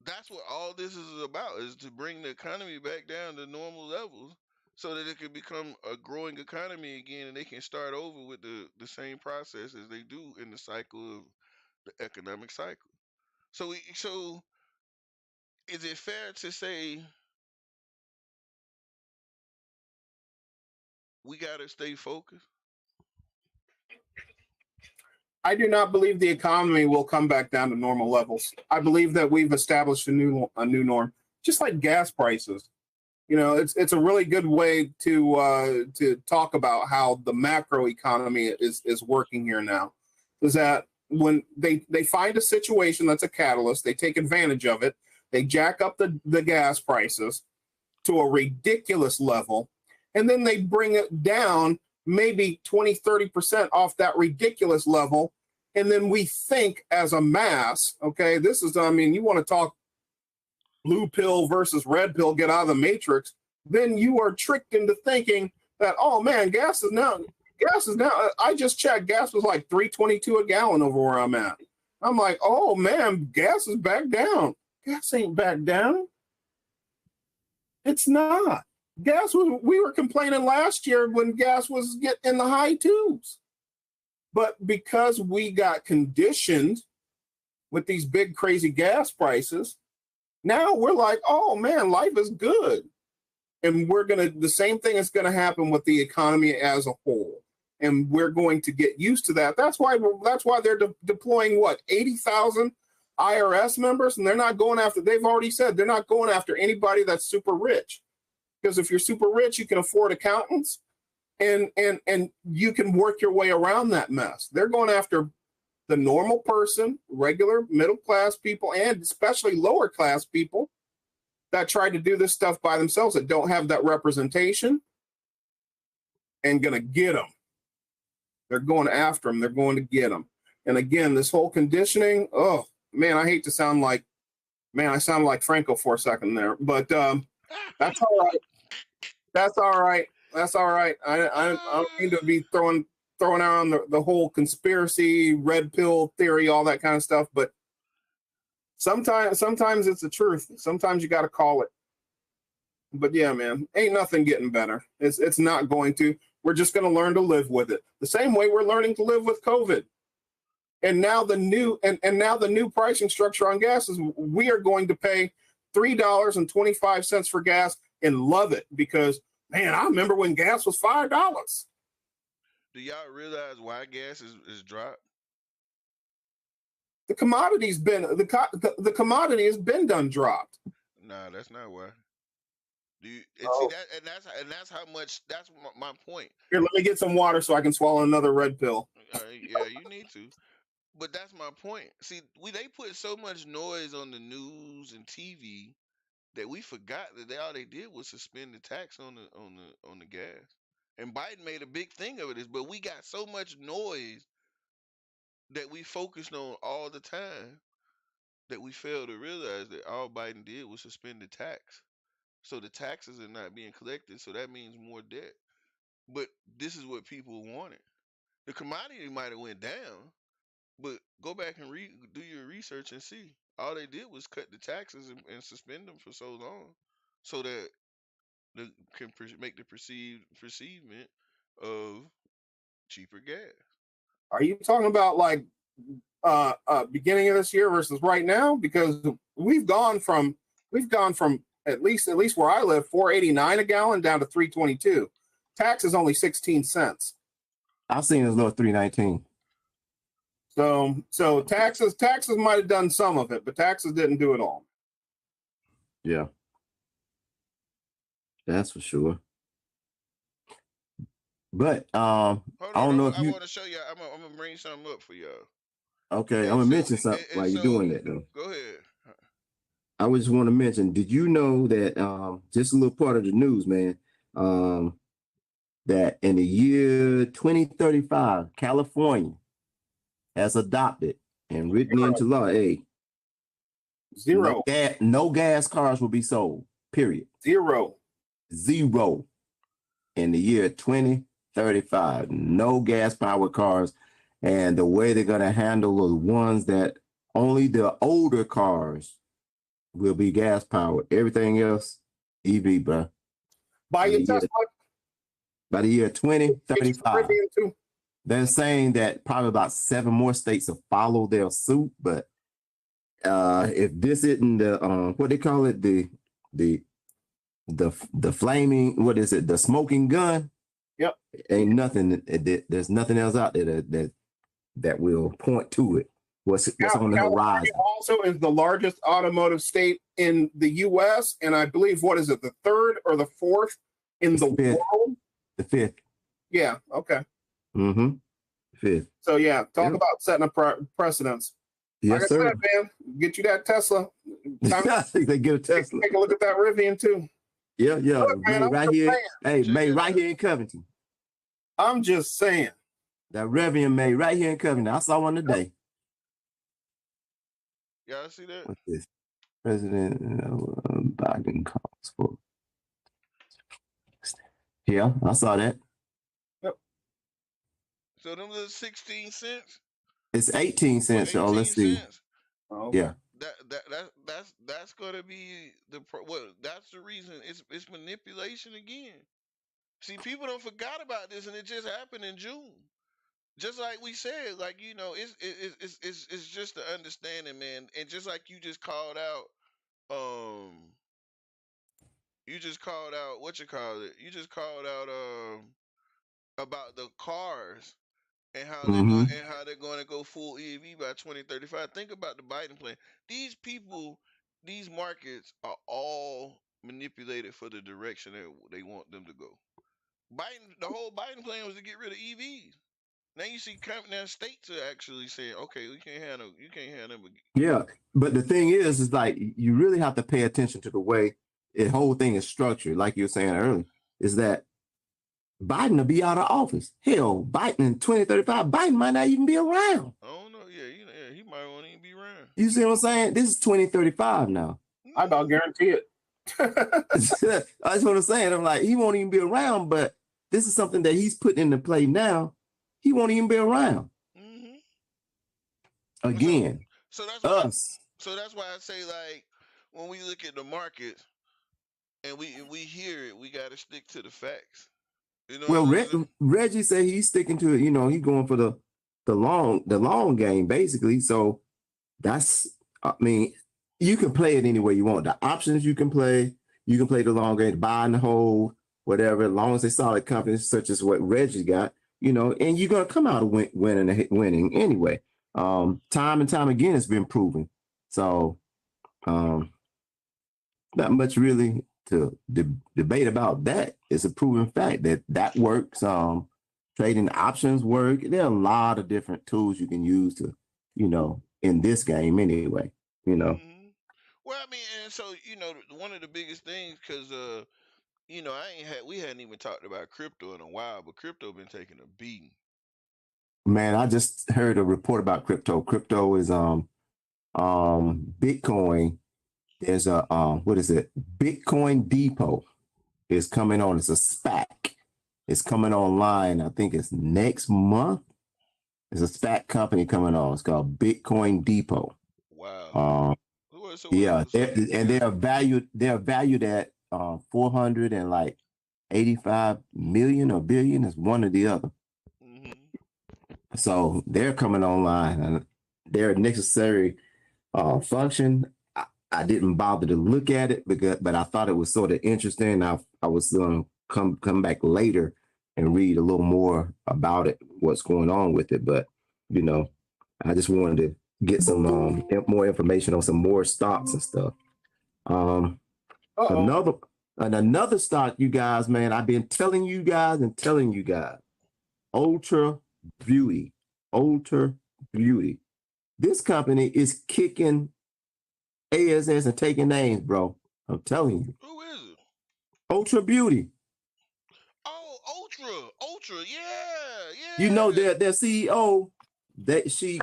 That's what all this is about, is to bring the economy back down to normal levels so that it can become a growing economy again, and they can start over with the same process as they do in the cycle of the economic cycle. So is it fair to say we got to stay focused? I do not believe the economy will come back down to normal levels. I believe that we've established a new norm, just like gas prices. It's a really good way to talk about how the macro economy is working here now. Is that when they find a situation that's a catalyst, they take advantage of it, they jack up the gas prices to a ridiculous level, and then they bring it down maybe 20-30% off that ridiculous level. And then we think as a mass, okay, this is, you want to talk blue pill versus red pill, get out of the matrix, then you are tricked into thinking that, oh man, gas is now, gas is now. I just checked. Gas was like $3.22 a gallon over where I'm at. I'm like, oh man, gas is back down. Gas ain't back down. It's not. Gas was. We were complaining last year when gas was getting in the high twos, but because we got conditioned with these big crazy gas prices, now we're like, oh man, life is good. And the same thing is gonna happen with the economy as a whole. And we're going to get used to that. That's why they're deploying what, 80,000 IRS members, and they're not going after, they've already said they're not going after anybody that's super rich. Because if you're super rich, you can afford accountants and you can work your way around that mess. They're going after the normal person, regular middle class people, and especially lower class people that try to do this stuff by themselves, that don't have that representation, and gonna get them. They're going after them. They're going to get them. And again, this whole conditioning, oh man, I hate to sound like, I sound like Franco for a second there, but that's all right. That's all right. That's all right. I don't mean to be throwing around the whole conspiracy, red pill theory, all that kind of stuff. But sometimes it's the truth. Sometimes you got to call it. But yeah, man, ain't nothing getting better. It's not going to. We're just going to learn to live with it. The same way we're learning to live with COVID. And now the new pricing structure on gas is we are going to pay $3.25 for gas and love it because, man, I remember when gas was $5. Do y'all realize why gas is dropped? The commodity's been the commodity has been done dropped. Nah, that's not why. Do you Oh. see that? And that's how much. That's my point. Here, let me get some water so I can swallow another red pill. Yeah, you need to. But that's my point. See, they put so much noise on the news and TV that we forgot that all they did was suspend the tax on the gas. And Biden made a big thing of it, but we got so much noise that we focused on all the time that we failed to realize that all Biden did was suspend the tax. So the taxes are not being collected, so that means more debt. But this is what people wanted. The commodity might have went down, but go back and do your research and see. All they did was cut the taxes and suspend them for so long, so that they can make the perceivement of cheaper gas. Are you talking about like beginning of this year versus right now? Because we've gone from at least where I live, $4.89 a gallon down to $3.22. Tax is only 16 cents. I've seen as low as $3.19. So taxes might have done some of it, but taxes didn't do it all. Yeah, that's for sure. But I don't know if you. I want to show you. I'm gonna bring something up for y'all. Okay, I'm gonna mention something while you're doing that though. Go ahead. I just want to mention. Did you know that just a little part of the news, man? That in the year 2035, California has adopted and written into law, Zero. No gas cars will be sold. Period. Zero. In the year 2035, no gas powered cars. And the way they're going to handle the ones that only the older cars will be gas powered. Everything else, EV, bro. Buy your Tesla. By the year 2035, they're saying that probably about 7 more states will follow their suit. But if this isn't the what they call it, the flaming, what is it, the smoking gun? Yep. Ain't nothing. There's nothing else out there that will point to it. What's on the horizon? Also is the largest automotive state in the U.S. and I believe the third or the fourth in the world. The fifth. Yeah. Okay. Mm-hmm. Fifth. So yeah, talk about setting a precedence. Yes, like sir. I said, man, get you that Tesla. They give a Tesla. Take a look at that Rivian too. Yeah. Look, man, made right here. Hey, made right here in Covington. I'm just saying. That Rivian made right here in Covington. I saw one today. Y'all see that? What's this? President Biden calls for. Yeah, I saw that. Yep. So them little 16 cents It's 18 or cents. So 18 let's see. cents. Oh, Yeah. That's gonna be that's the reason it's manipulation again. See, people don't forgot about this, and it just happened in June. Just like we said, like it's just the understanding, man. And just like you just called out, you just called out what you call it. You just called out about the cars and Mm-hmm. how they're going to go full EV by 2035. Think about the Biden plan. These people, these markets are all manipulated for the direction that they want them to go. The whole Biden plan was to get rid of EVs. Now you see now states are actually saying, okay, you can't have them. Yeah. But the thing is like you really have to pay attention to the way the whole thing is structured, like you were saying earlier, is that Biden will be out of office. Hell, Biden in 2035, Biden might not even be around. I don't know. Yeah, he might not even be around. You see what I'm saying? This is 2035 now. I about guarantee it. That's what I'm saying. I'm like, he won't even be around, but this is something that he's putting into play now. He won't even be around. Mm-hmm. Again, so that's us. So that's why I say, like, when we look at the market and we hear it, we got to stick to the facts. You know. Well, Reggie said he's sticking to it. You know, he's going for the long game, basically. So that's, I mean, you can play it any way you want. The options you can play the long game, buy and hold, whatever, as long as they solid companies such as what Reggie got, you know, and you're gonna come out of winning anyway. Time and time again, it's been proven. So, not much really to debate about that. It's a proven fact that works. Trading options work. There are a lot of different tools you can use to, you know, in this game anyway, you know. Mm-hmm. Well, I mean, and so, you know, one of the biggest things, because you know, we hadn't even talked about crypto in a while, but crypto been taking a beating. Man, I just heard a report about crypto. Crypto is Bitcoin. There's a what is it? Bitcoin Depot is coming on. It's a SPAC. It's coming online. I think it's next month. There's a SPAC company coming on. It's called Bitcoin Depot. Wow. Yeah, and they are valued at 485 million or billion. Is one or the other. Mm-hmm. So they're coming online, and they're a necessary function. I didn't bother to look at it but I thought it was sort of interesting. I was going to come back later and read a little more about it, what's going on with it. But you know, I just wanted to get some more information on some more stocks and stuff. Another stock, you guys, man, I've been telling you guys, Ultra Beauty. This company is kicking ASS and taking names, bro. I'm telling you. Who is it? Ultra Beauty. Oh, Ultra, yeah. You know their CEO, that she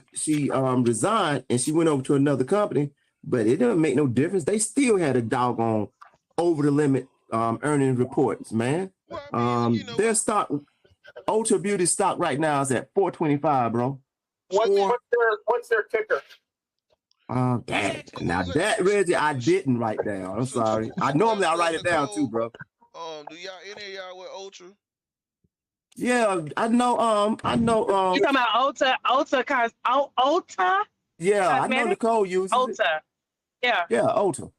resigned and she went over to another company, but it doesn't make no difference. They still had a doggone over the limit earnings reports, man. Well, I mean, you know, their stock, Ultra Beauty stock right now is at 425, bro. What's their ticker? That Reggie, I didn't write down. I'm sorry. I normally I write it down too, bro. Do any of y'all wear Ultra? Yeah, I know. You talking about Ulta? Yeah, I know Nicole uses Ulta. Yeah, Ulta.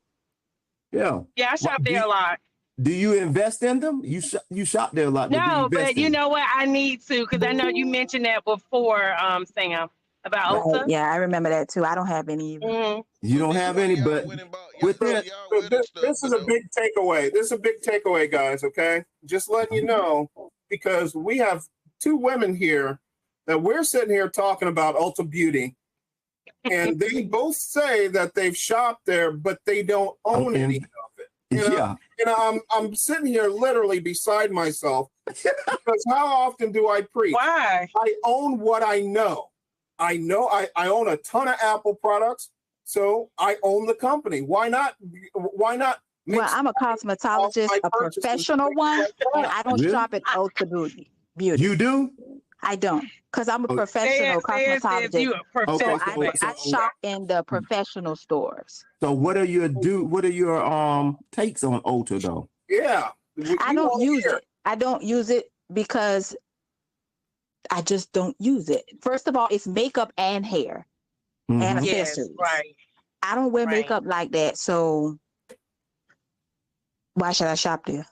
Yeah, I shop there a lot. Do you invest in them? You shop there a lot. No, but you know what? I need to, because I know you mentioned that before, Sam, about Ulta. Yeah, I remember that too. I don't have any either. Mm-hmm. You don't have any, but with that, this is a big takeaway. This is a big takeaway, guys. Okay, just letting you know, because we have two women here that we're sitting here talking about Ulta Beauty, and they both say that they've shopped there, but they don't own any of it. You know? I'm sitting here literally beside myself because how often do I preach? Why? I own what I know. I own a ton of Apple products, so I own the company. Why not? Well, I'm a cosmetologist, a professional one, and I don't shop at Ulta Beauty. You do? I don't, because I'm a Oh, professional cosmetologist. You a Okay, So professional. I shop in the professional stores. So what are your takes on Ulta though? Yeah. I You don't wanna use hear it. I don't use it because I just don't use it. First of all, it's makeup and hair and Mhm. Yes, accessories. right. I don't wear Right. makeup like that, so why should I shop there?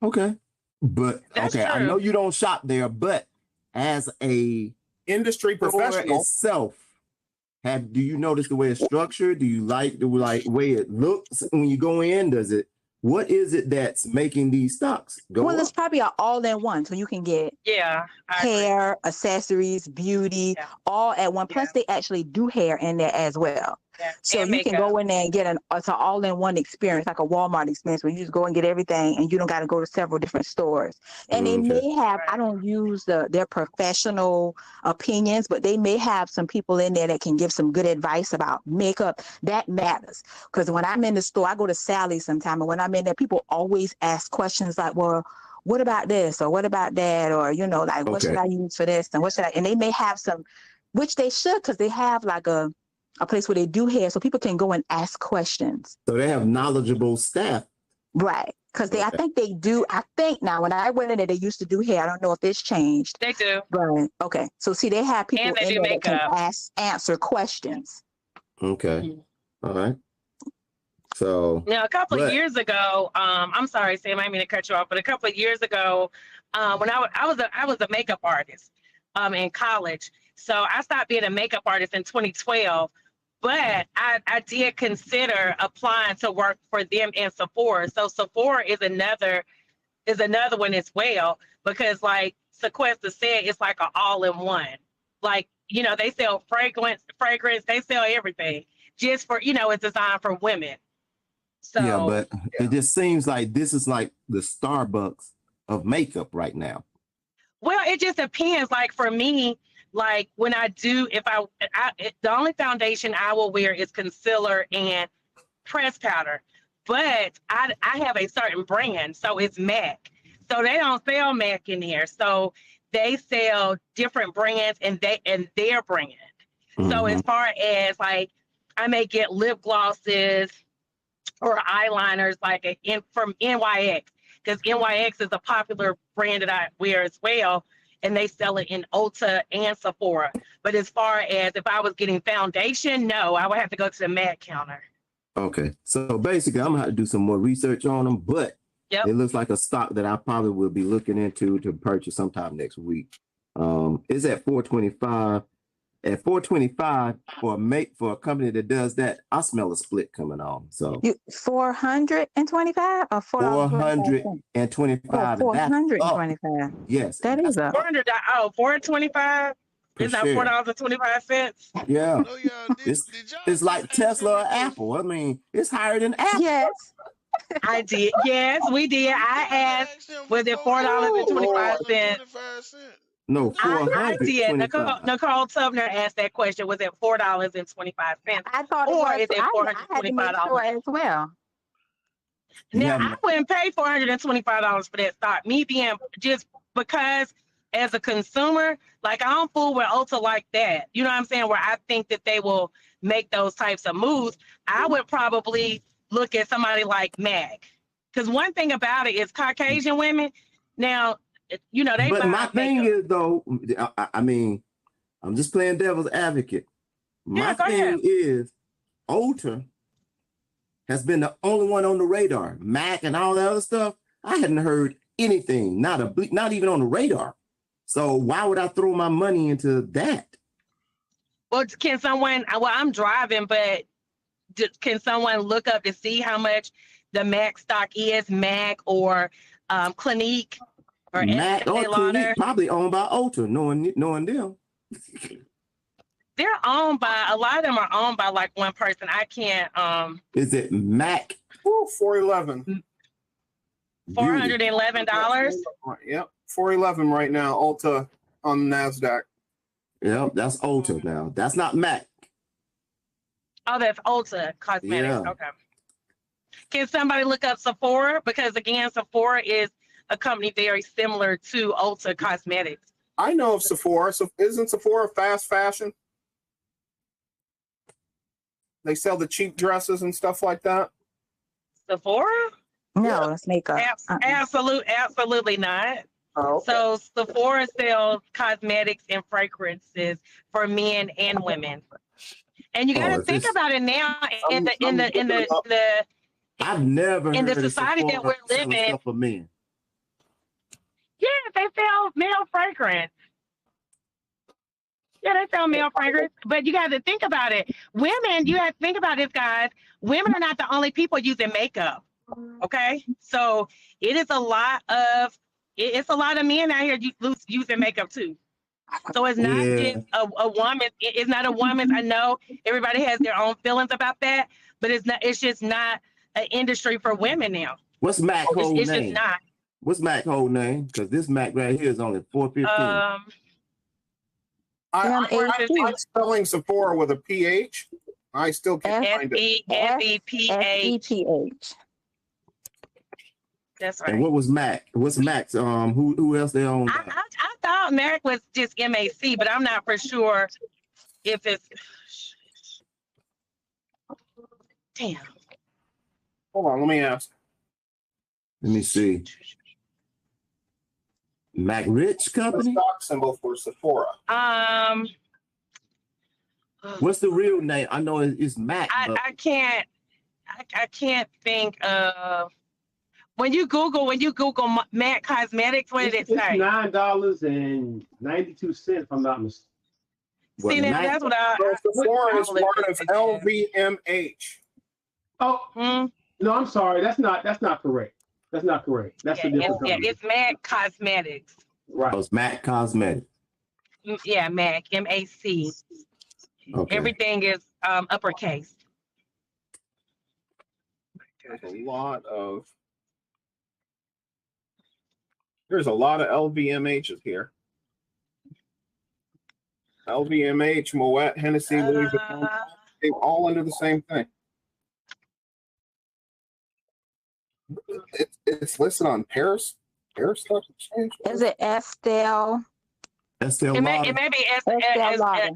Okay. But That's okay, I true. know you don't shop there, but as a industry store professional. itself, do you notice the way it's structured? Do you like the way it looks when you go in? What is it that's making these stocks go Well, it's up? probably an all-in-one, so you can get Yeah, I agree. hair, accessories, beauty, Yeah. all at one. Plus, Yeah. they actually do hair in there as well. Yeah. So And you can makeup. go in there and get it's an all-in-one experience, like a Walmart experience, where you just go and get everything, and you don't got to go to several different stores. And they Okay. may have, I Right. don't use their professional opinions, but they may have some people in there that can give some good advice about makeup. That matters, because when I'm in the store, I go to Sally's sometime, and when I'm in there, people always ask questions like, well, what about this, or what about that, or like, what should Okay. I use for this, and what should I, and they may have some, which they should, because they have like a place where they do hair, so people can go and ask questions. So they have knowledgeable staff. Right. Because I Okay. think they do. I think now, when I went in there, they used to do hair. I don't know if it's changed. They do. But okay. So see, they have people And they in do there that can makeup. answer questions. Okay. All right. So Now, a couple But- of years ago, I'm sorry, Sam, I didn't mean to cut you off, but a couple of years ago, when I was a makeup artist in college. So I stopped being a makeup artist in 2012, but I did consider applying to work for them in Sephora. So Sephora is another one as well, because like Sequesta said, it's like an all-in-one. Like, they sell fragrance, they sell everything just for, it's designed for women. So yeah, but it just seems like this is like the Starbucks of makeup right now. well, it just depends. Like for me, like when I do, the only foundation I will wear is concealer and press powder, but I have a certain brand, so it's MAC. So they don't sell MAC in here. So they sell different brands and their brand. So as far as like, I may get lip glosses or eyeliners like from NYX, because NYX is a popular brand that I wear as well, and they sell it in Ulta and Sephora. But as far as if I was getting foundation, no, I would have to go to the MAC counter. Okay. So basically, I'm gonna have to do some more research on them, but Yep. it looks like a stock that I probably will be looking into to purchase sometime next week. It's at $425. At $425 for a company that does that, I smell a split coming on. So You 425 or $425? $425. Oh, and that's up. 425. Yes. That and is that's up. $425. per Is that share. $4.25? Yeah. No, y'all, It's did y'all It's see like the Tesla or Senate bill? Apple. I mean, it's higher than Apple. Yes. I did. Yes, we did. I asked, them was it for $4.25? No, I did. 425. Nicole Tubner asked that question. Was it $4.25? I thought it Or was. is it I had to make $425? sure as well. Now, Yeah. I wouldn't pay $425 for that stock. Me being just because as a consumer, like I don't fool with Ulta like that. You know what I'm saying? Where I think that they will make those types of moves. I would probably look at somebody like MAC. Because one thing about it is Caucasian women, now, they But buy my thing makeup. is though, I mean, I'm just playing devil's advocate. My Yeah, go thing ahead. is Ulta has been the only one on the radar. Mac and all that other stuff, I hadn't heard anything, not even on the radar. So why would I throw my money into that? Well, can someone, well, I'm driving, but can someone look up to see how much the MAC stock is, MAC or Clinique or Mac or Estee Lauder? Clinique probably owned by Ulta, knowing them. They're owned by, a lot of them are owned by like one person. I can't, Is it Mac? Ooh, 411. $411. Yep, 411 right now. Ulta on NASDAQ. Yep, that's Ulta now. That's not Mac. Oh, that's Ulta Cosmetics. Yeah. Okay. Can somebody look up Sephora? Because again, Sephora is a company very similar to Ulta Cosmetics. I know of Sephora. So isn't Sephora fast fashion? They sell the cheap dresses and stuff like that. Sephora? No, it's makeup. Absolutely not. Oh, okay. So Sephora sells cosmetics and fragrances for men and women. And you got to Oh, think this- about it now in the I've never in heard the of society that Sephora we're selling living. stuff for men. Yeah, they sell male fragrance. Yeah, they sell male fragrance, but you got to think about it. Women, you have to think about this, guys. Women are not the only people using makeup. Okay, so it's a lot of men out here using makeup too. So it's not Yeah. just a woman. It's not a woman. I know everybody has their own feelings about that, but it's not. It's just not an industry for women now. What's Mac whole It's name? just not. What's Mac whole name? Because this Mac right here is only $4.15. I'm spelling Sephora with a PH. I still can't find it. SEPH. SEPH. That's And right. what was Mac? What's Mac's? Who else they own? I thought Merrick was just MAC, but I'm not for sure if it's. Damn. Hold on, let me ask. Let me see. Mac Rich The Company? stock symbol for Sephora. What's the real name? I know it's Mac. But I can't think of when you Google MAC Cosmetics, what did it It's say? $9.92, if I'm not mistaken. what, See, now Mac? that's what I. So Sephora is probably part of LVMH. Oh, Hmm? no, I'm sorry. That's not correct. That's not correct. That's a different company. It's MAC Cosmetics. Right. Oh, it's Mac Cosmetic. Yeah, MAC, MAC. Okay. Everything is uppercase. There's a lot of LVMHs here. LVMH, Moet, Hennessy, Louis Vuitton, they all under the same thing. It's listed on Paris Stock Exchange. Is it Estelle? Estelle It may Lauder. be Estée Lauder.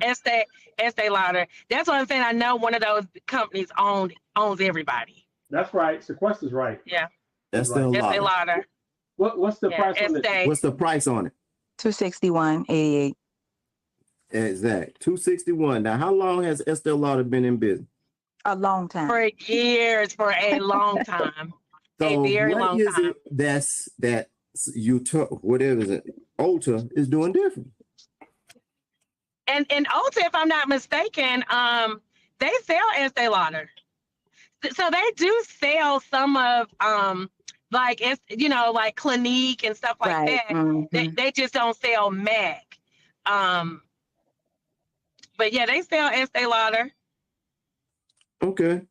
Estee Lauder. That's what I'm saying. I know one of those companies owns everybody. That's right. Sequestra's right. Yeah, Estelle Estee Lauder. Lauder. What's the Yeah, price on it? Estee. What's the price on it? $261.88. Exact. 261. Now, how long has Estelle Lauder been in business? A long time. For years, for a long time. So A very what long is time. it that you took, whatever is it, Ulta is doing different? And Ulta, if I'm not mistaken, they sell Estee Lauder. So they do sell some of like it's like Clinique and stuff like Right. that. Mhm. They just don't sell MAC. But yeah, they sell Estee Lauder. Okay.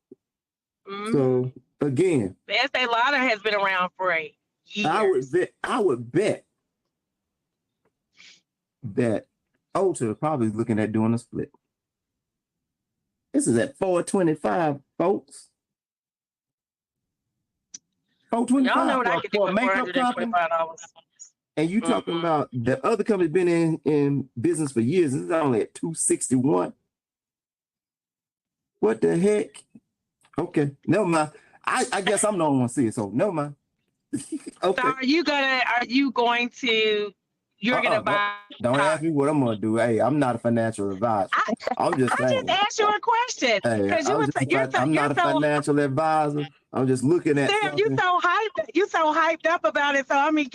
Mhm. So again, The Estee Lauder has been around for years. I would bet that Ulta probably looking at doing a split. This is at $425, folks. $425 Y'all know what I could do for a for makeup company. $425. And you talking about the other company's been in business for years. This is only at $261. What the heck? Okay, never mind. I guess I'm the only one see it, so never mind. Okay. So are you going to buy? Don't ask me what I'm gonna do. Hey, I'm not a financial advisor. I'm just I saying. just asked you a question Hey, because I'm not a financial advisor. I'm just looking at Sam, you something. so hyped up about it. So I mean,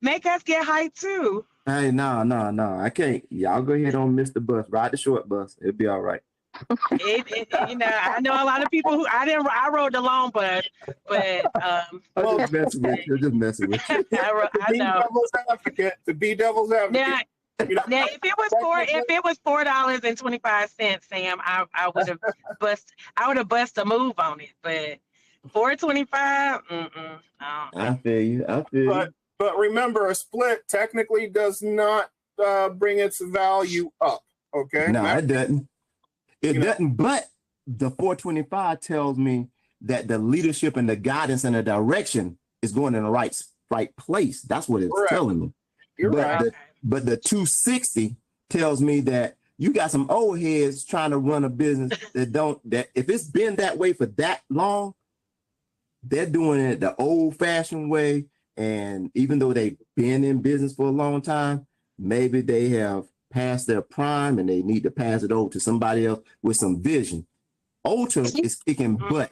make us get hyped too. Hey, no, I can't. Y'all go ahead on Mr. Bus. Ride the short bus. It'll be all right. I know a lot of people who I rode the long bus, but I'm just messing with you. I know. To be devil's advocate. Now, if it was $4.25, Sam, I would have bust a move on it, but $4.25, I feel you. But remember, a split technically does not bring its value up. Okay. No, it doesn't. It doesn't. But the 425 tells me that the leadership and the guidance and the direction is going in the right place. That's what it's Correct. telling me. You're But right. But the 260 tells me that you got some old heads trying to run a business that if it's been that way for that long, they're doing it the old fashioned way. And even though they've been in business for a long time, maybe they have passed their prime and they need to pass it over to somebody else with some vision. Ultra is kicking butt.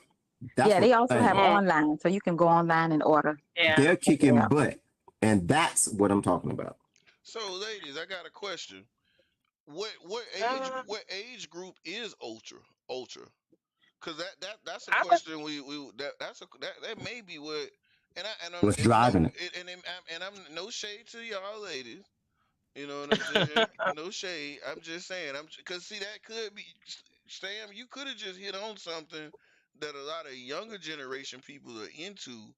That's Yeah, they what I'm also saying. have online, so you can go online and order. Yeah. They're kicking Yeah. butt. And that's what I'm talking about. So, ladies, I got a question. What Uh, age group is ultra? Because that's a I was, question that may be what and I'm What's and no driving it? and I'm no shade to y'all ladies. You know what I'm saying? No shade. I'm just saying. Because see that could be Sam. You could have just hit on something that a lot of younger generation people are into,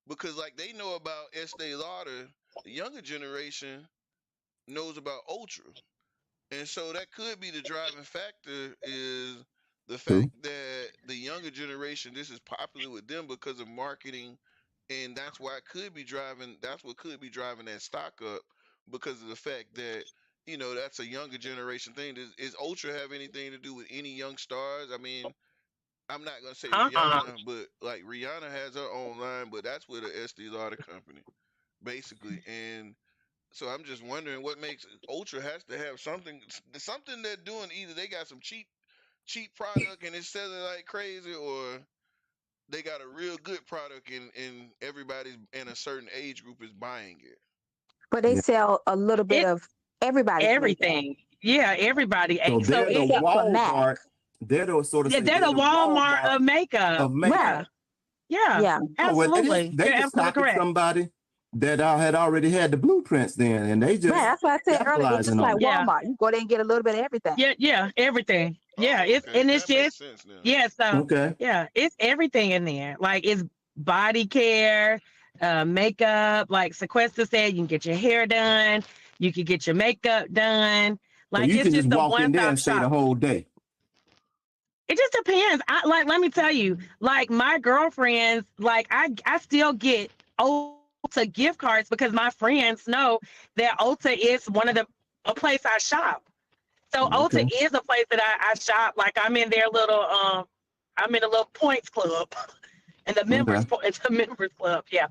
because like they know about Estee Lauder. The younger generation knows about Ultra. And so that could be the driving factor, is the True. fact that the younger generation, this is popular with them because of marketing, and that's why it could be driving. That's what could be driving that stock up, because of the fact that that's a younger generation thing. Is Ultra have anything to do with any young stars? I mean, I'm not gonna say uh-uh. Rihanna, but like Rihanna has her own line, but that's with a Estee Lauder company, basically, and so I'm just wondering what makes Ultra has to have something they're doing. Either they got some cheap product and it's selling like crazy, or they got a real good product and everybody's in a certain age group is buying it. But they Yeah. sell a little bit It of everybody's makeup, everything. Yeah, everybody. So So they're the it, except for MAC. Walmart. They're the sort of yeah, say they're they're the the Walmart Walmart of makeup. of makeup. Right. Yeah, Yeah. Oh, well, absolutely. they You're just absolutely copied correct. somebody that had already had the blueprints then, and they Right. just That's what I said earlier. It's just capitalizing like on it. Yeah, Walmart. You go there and get a little bit of everything. yeah, everything. Yeah, Oh, it's okay, and it's that makes just sense now. yeah. So Okay. yeah, it's everything in there. Like it's body care, makeup. Like Sequester said, you can get your hair done. You can get your makeup done. So Like you it's can just just a walk in there one-stop and stay the shop. whole day. It just depends. Let me tell you, like my girlfriends, like I still get Ulta gift cards because my friends know that Ulta is a place I shop. So Okay. Ulta is a place that I shop. Like I'm in their little I'm in a little points club and it's a members club. Yeah.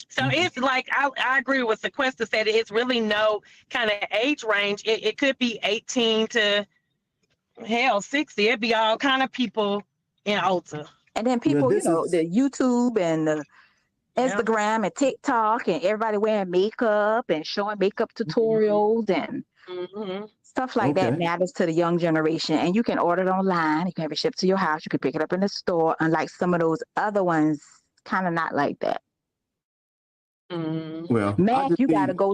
So Okay. it's like I agree with what Sequester said. It's really no kind of age range. It could be 18 to 60. It'd be all kind of people in Ulta. And then Well, people, this is the YouTube and the Yeah. Instagram and TikTok and everybody wearing makeup and showing makeup tutorials and Mm-hmm. stuff like that okay. matters to the young generation. And you can order it online. You can have it shipped to your house. You can pick it up in the store. Unlike some of those other ones, kind of not like that. Mm-hmm. Well, I Mac, just you got to need go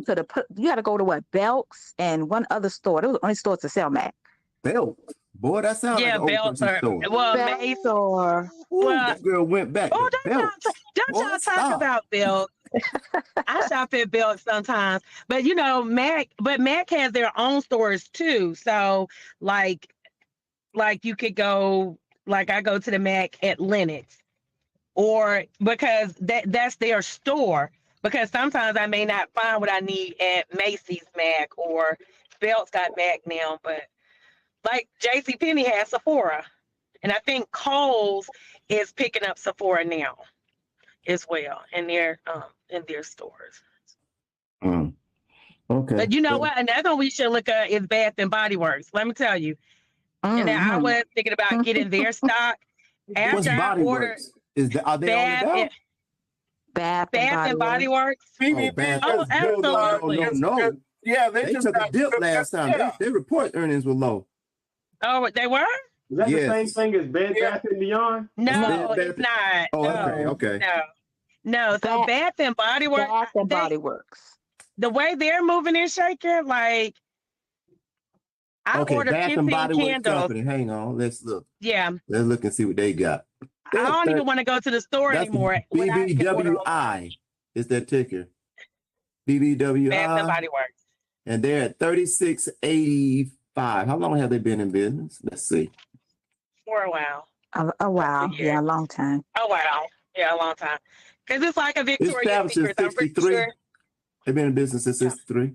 to what, Belks and one other store. Those are the only stores to sell Mac. belt. Boy, that sounds like Yeah, an old belts person are store. well, Belks Mace. or Ooh, Well, that girl went back oh, to belts. don't Boy, y'all talk stop. about belts. I shop at Belts sometimes, but Mac has their own stores too. So like you could go, like I go to the Mac at Lenox, or because that's their store. Because sometimes I may not find what I need at Macy's Mac, or Belts got Mac now, but like JCPenney has Sephora, and I think Kohl's is picking up Sephora now as well in their stores. Mm, okay. But you know Well, what? Another one we should look at is Bath and Body Works. Let me tell you. And then I Mhm. was thinking about getting their stock what's after I Body ordered Works? Are they on the Bath belt? Bath and Body Works. Oh, Bath. Oh, absolutely. No. Yeah, they They just took a got dip last time. Yeah. Their report earnings were low. Oh, they were? Is that the Yes. same thing as Bed Yeah. Bath and Beyond? No, Bath- it's not. Oh, okay, No, okay. no. So Bath and Body Works, Bath and Body Works. the way they're moving and shaking, like I Okay, ordered Bath and 15 Body Works candles. Company. Hang on, let's look. Yeah, Let's look and see what they got. I don't even want to go to the store That's anymore. when I can order BBWI is their ticker. Bath and BBWI, Body Works. and they're at 36.85. How long have they been in business? Let's see. For a while. A while. year. Yeah, a long time. Oh wow. Yeah, a long time. Because it's like a Victoria's Established in Secret. I'm pretty 63. sure. They've been in business since Yeah. 63.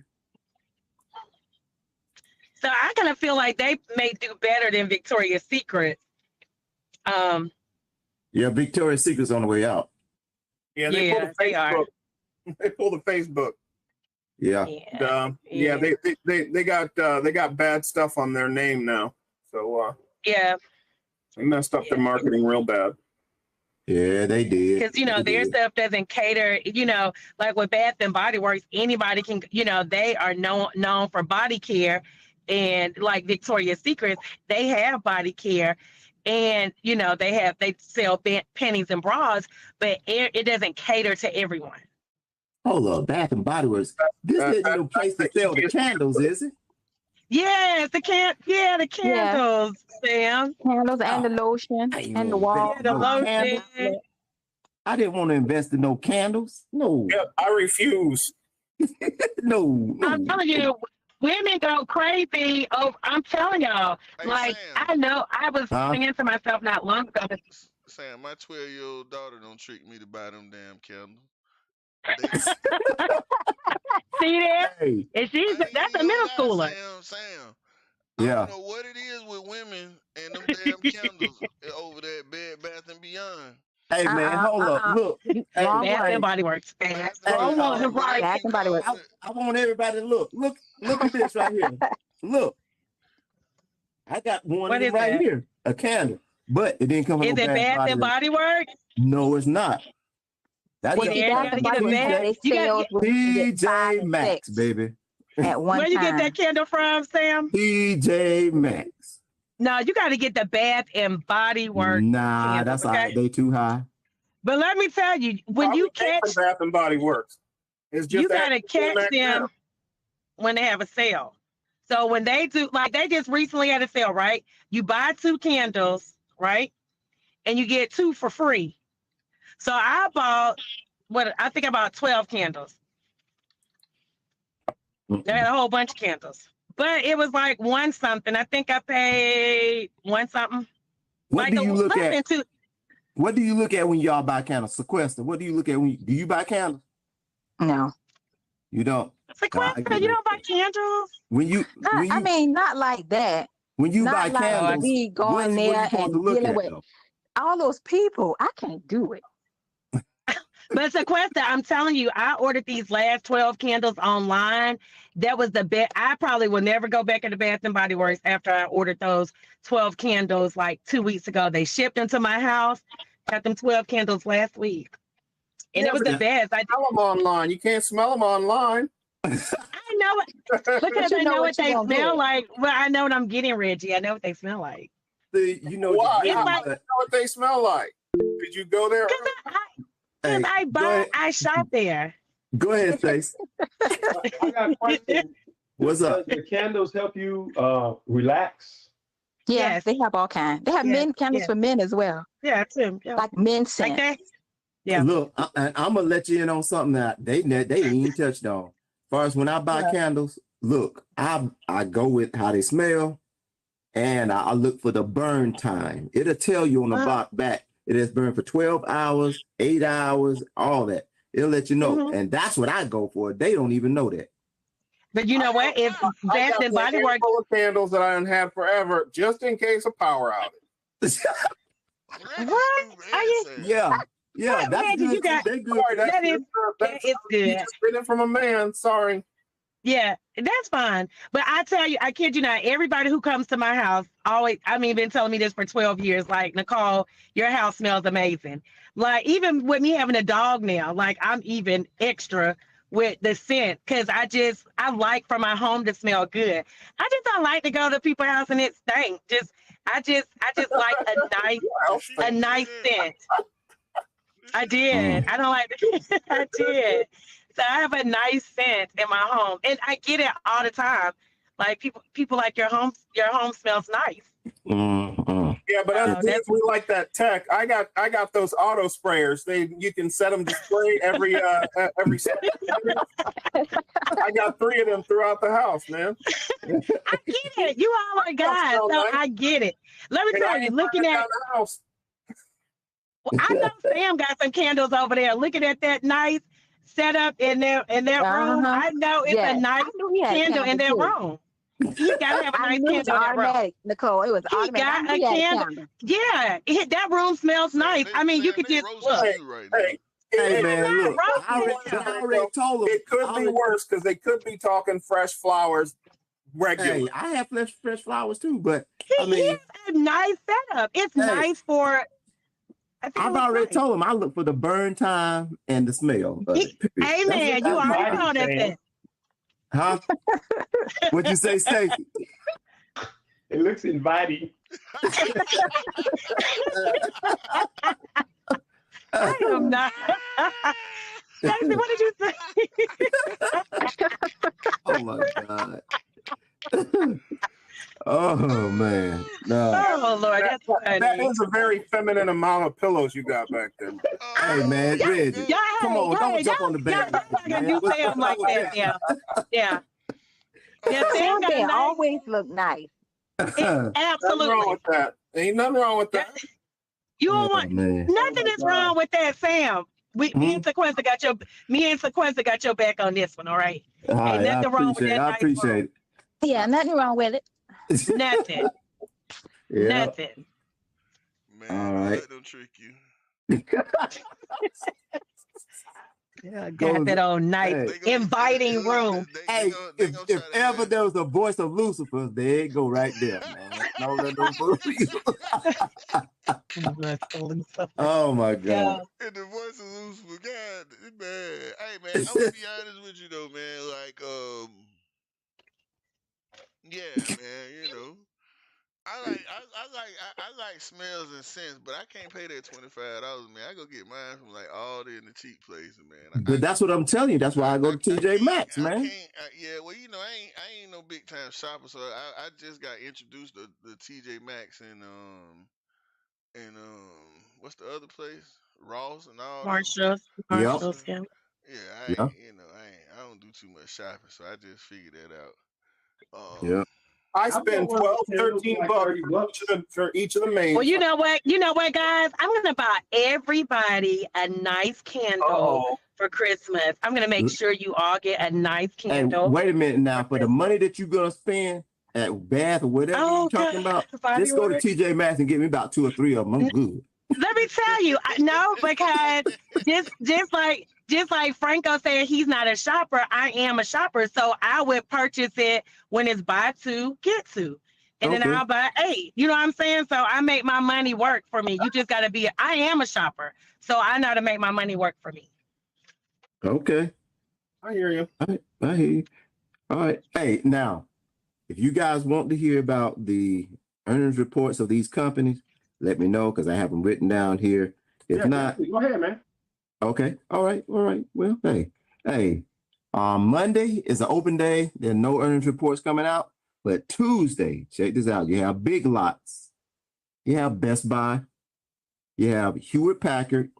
So I kind of feel like they may do better than Victoria's Secret. Yeah, Victoria's Secret's on the way out. Yeah, they Yeah, pulled a they are. Facebook. They pulled a Facebook. Yeah. And, yeah, they got bad stuff on their name now. So yeah, they messed up their marketing real bad. Yeah, they did. because you know They their did. stuff doesn't cater. You know, like with Bath and Body Works, anybody can. You know, they are known for body care, and like Victoria's Secret, they have body care, and you know they sell panties and bras, but it doesn't cater to everyone. Hold up, Bath and Body Works. This isn't no place to sell the candles, is it? Yes, the candles, Sam. Candles and the lotion I ain't and the gonna wall. invest The in no lotion. candles. I didn't want to invest in no candles. No, Yeah, I refuse. no. I'm telling you, women go crazy. Oh, I'm telling y'all. Hey, Like Sam. I know, I was Huh? saying to myself not long ago. Sam, my 12-year-old daughter don't trick me to buy them damn candles. See there? Hey, And she's I ain't that's a even middle gonna lie, schooler. Sam. Yeah. I don't know what it is with women and them damn candles over there at Bed Bath and Beyond. hey, man, hold up. Look, hey, Wrong Bath way. and Body Works. Bath Hey, and Wrong Beyond, one, right. Bath and Body Works. I want everybody to look. Look at this right here. Look. I got one What of them is right that? here. A candle. But it didn't come from Is it Bath and Body Works? No, it's not. That's Well, just there you Bath gotta and get Body a Works, bag. they You gotta sell where you can get 5 TJ and Maxx, 6 baby. at one Where you get time. that candle from, Sam? TJ Maxx. No, you got to get the Bath and Body Works. Nah, candles, that's all okay? right. They too high. But let me tell you, when Probably you came from catch, Bath and Body Works. It's just you that gotta catch back them there. when they have a sale. So when they do, like they just recently had a sale, right? You buy 2 candles, right? And you get 2 for free. So I bought I think about 12 candles. They had a whole bunch of candles. But it was like one something. I think I paid one something. What Like do you look less than at? 2. What do you look at when y'all buy candles? Sequester, what do you look at when do you buy candles? No. You don't. Sequester, get you it. don't buy candles? When you I mean, not like that. when you buy Not like candles, we what going is there what you supposed and to look dealing at with though? all those people. I can't do it. But Sequester, I'm telling you, I ordered these last 12 candles online. That was the best. I probably will never go back into Bath and Body Works after I ordered those 12 candles like 2 weeks ago. They shipped them to my house. Got them 12 candles last week. And Yeah, it was but the best. Smell them online. You can't smell them online. I know it because you I know know what what you they gonna smell get. like. Well, I know what I'm getting, Reggie. I know what they smell like. You know Why? the It's beauty, like- I know what they smell like. Did you go there? hey, I go buy, ahead, I shop there. go ahead, Stace. I got a question. What's Does up? the candles help you relax? Yeah, Yes. they have all kinds. They have Yes, men candles yes. for men as well, Yeah, too. Yeah. like men Like scent. that. Yeah. Look, I'm gonna let you in on something that they ain't even touched on. As far as when I buy Yeah. candles, look, I go with how they smell, and I look for the burn time. It'll tell you on the box back it has burned for 12 hours, 8 hours, all that. It'll let you know, Mhm. and that's what I go for. They don't even know that. But you know what? If I Bath got and a Body Works, handful of candles that I done had forever, just in case of power outage. What? Are you- yeah, What, that's Reggie, good. you got- They good. Sorry, That is- that's it's good. You just read it from a man. Sorry. yeah, that's fine. But I tell you, I kid you not, everybody who comes to my house always, I mean, been telling me this for 12 years, like, Nicole, your house smells amazing. Like, even with me having a dog now, like, I'm even extra with the scent because I like for my home to smell good. I just don't like to go to people's house and it stink. I just like a nice scent. I did. I don't like I did. So I have a nice scent in my home, and I get it all the time. Like people like your home smells nice. Mm-mm. Yeah, but Oh, as we like that tech. I got those auto sprayers. You can set them to spray every second. I got 3 of them throughout the house, man. I get it. You all are guys, so I get it. Let me And tell I you, ain't looking burning at down the house. I know Sam got some candles over there. Looking at that nice setup in their room, Uh-huh. I know it's Yes. a nice I knew he had candle in their candles, too. room. He gotta have a I nice knew it was candle in that room. automatic, Nicole. It was He automatic. I got knew a you had candle. Yeah, that room smells nice. I mean, you could they just roasting look. you right now. Hey, Hey it- man, look, roasting I already told them. it could be worse because they could be talking fresh flowers regular. Hey, I have fresh flowers too, but He I mean, has a nice setup. It's Hey. nice for. I think it I've was already nice. told them I look for the burn time and the smell of it. period. Hey That's man, what you I do. already know that. Sam. Huh? What'd you say, Stacey? It looks inviting. I am not. Stacey, what did you say? Oh my god. Oh man, no. Oh Lord, that's That funny. is a very feminine amount of pillows you got back there. Hey man, Yeah, Reggie, yeah, come on, don't jump on the Yeah, back. I'm not gonna do Sam like that. Yeah, yeah. Yeah, Sam Sam got a can nice. always look nice. Nothing wrong Absolutely. with that. Ain't nothing wrong with that. You don't Oh, want man. nothing is wrong with that, Sam. Me and Sequenza got your back on this one, all right? All right, I nothing wrong with appreciate it. that I nice appreciate Yeah, nothing wrong with it. Nothing. it. Yeah. Nothing. Man, All don't right. let them trick you. Yeah, got Goes- that old nice Hey. They gonna- inviting they- room. Hey, they if gonna try to ever have- there was a voice of Lucifer, there it go right there, man. No, no, no, for real. Oh my Yeah. God. And the voice of Lucifer, God, man. Hey, man, I'm gonna be honest with you though, man. Like, yeah, man. You know, I like smells and scents, but I can't pay that $25, man. I go get mine from like Aldi and the cheap places, man. But that's what I'm telling you. That's why I go to TJ Maxx, man. Yeah, well, you know, I ain't no big time shopper, so I just got introduced to the TJ Maxx and what's the other place? Ross and all. Marshalls. Marshalls, yeah. Yeah, I don't do too much shopping, so I just figured that out. Yeah. I spend 12, 13 bucks for each of the mains. Well, you know what? You know what, guys? I'm gonna buy everybody a nice candle for Christmas. I'm gonna make sure you all get a nice Hey, candle. wait a minute now. For the money that you're gonna spend at Bath or whatever you're talking about, just go to TJ Maxx and get me about 2 or 3 of them. I'm good. Let me tell you, no, because just like Franco said, he's not a shopper. I am a shopper, so I would purchase it when it's buy 2 get 2, and then Okay. I'll buy 8. You know what I'm saying? So I make my money work for me. You just gotta be. I am a shopper, so I know how to make my money work for me. Okay. I hear you. I hear you. All right. Hey, now, if you guys want to hear about the earnings reports of these companies, let me know because I have them written down here. If not, go ahead, man. okay. All right. Well, hey. Monday is an open day. There are no earnings reports coming out. But Tuesday, check this out. You have Big Lots. You have Best Buy. You have Hewlett Packard.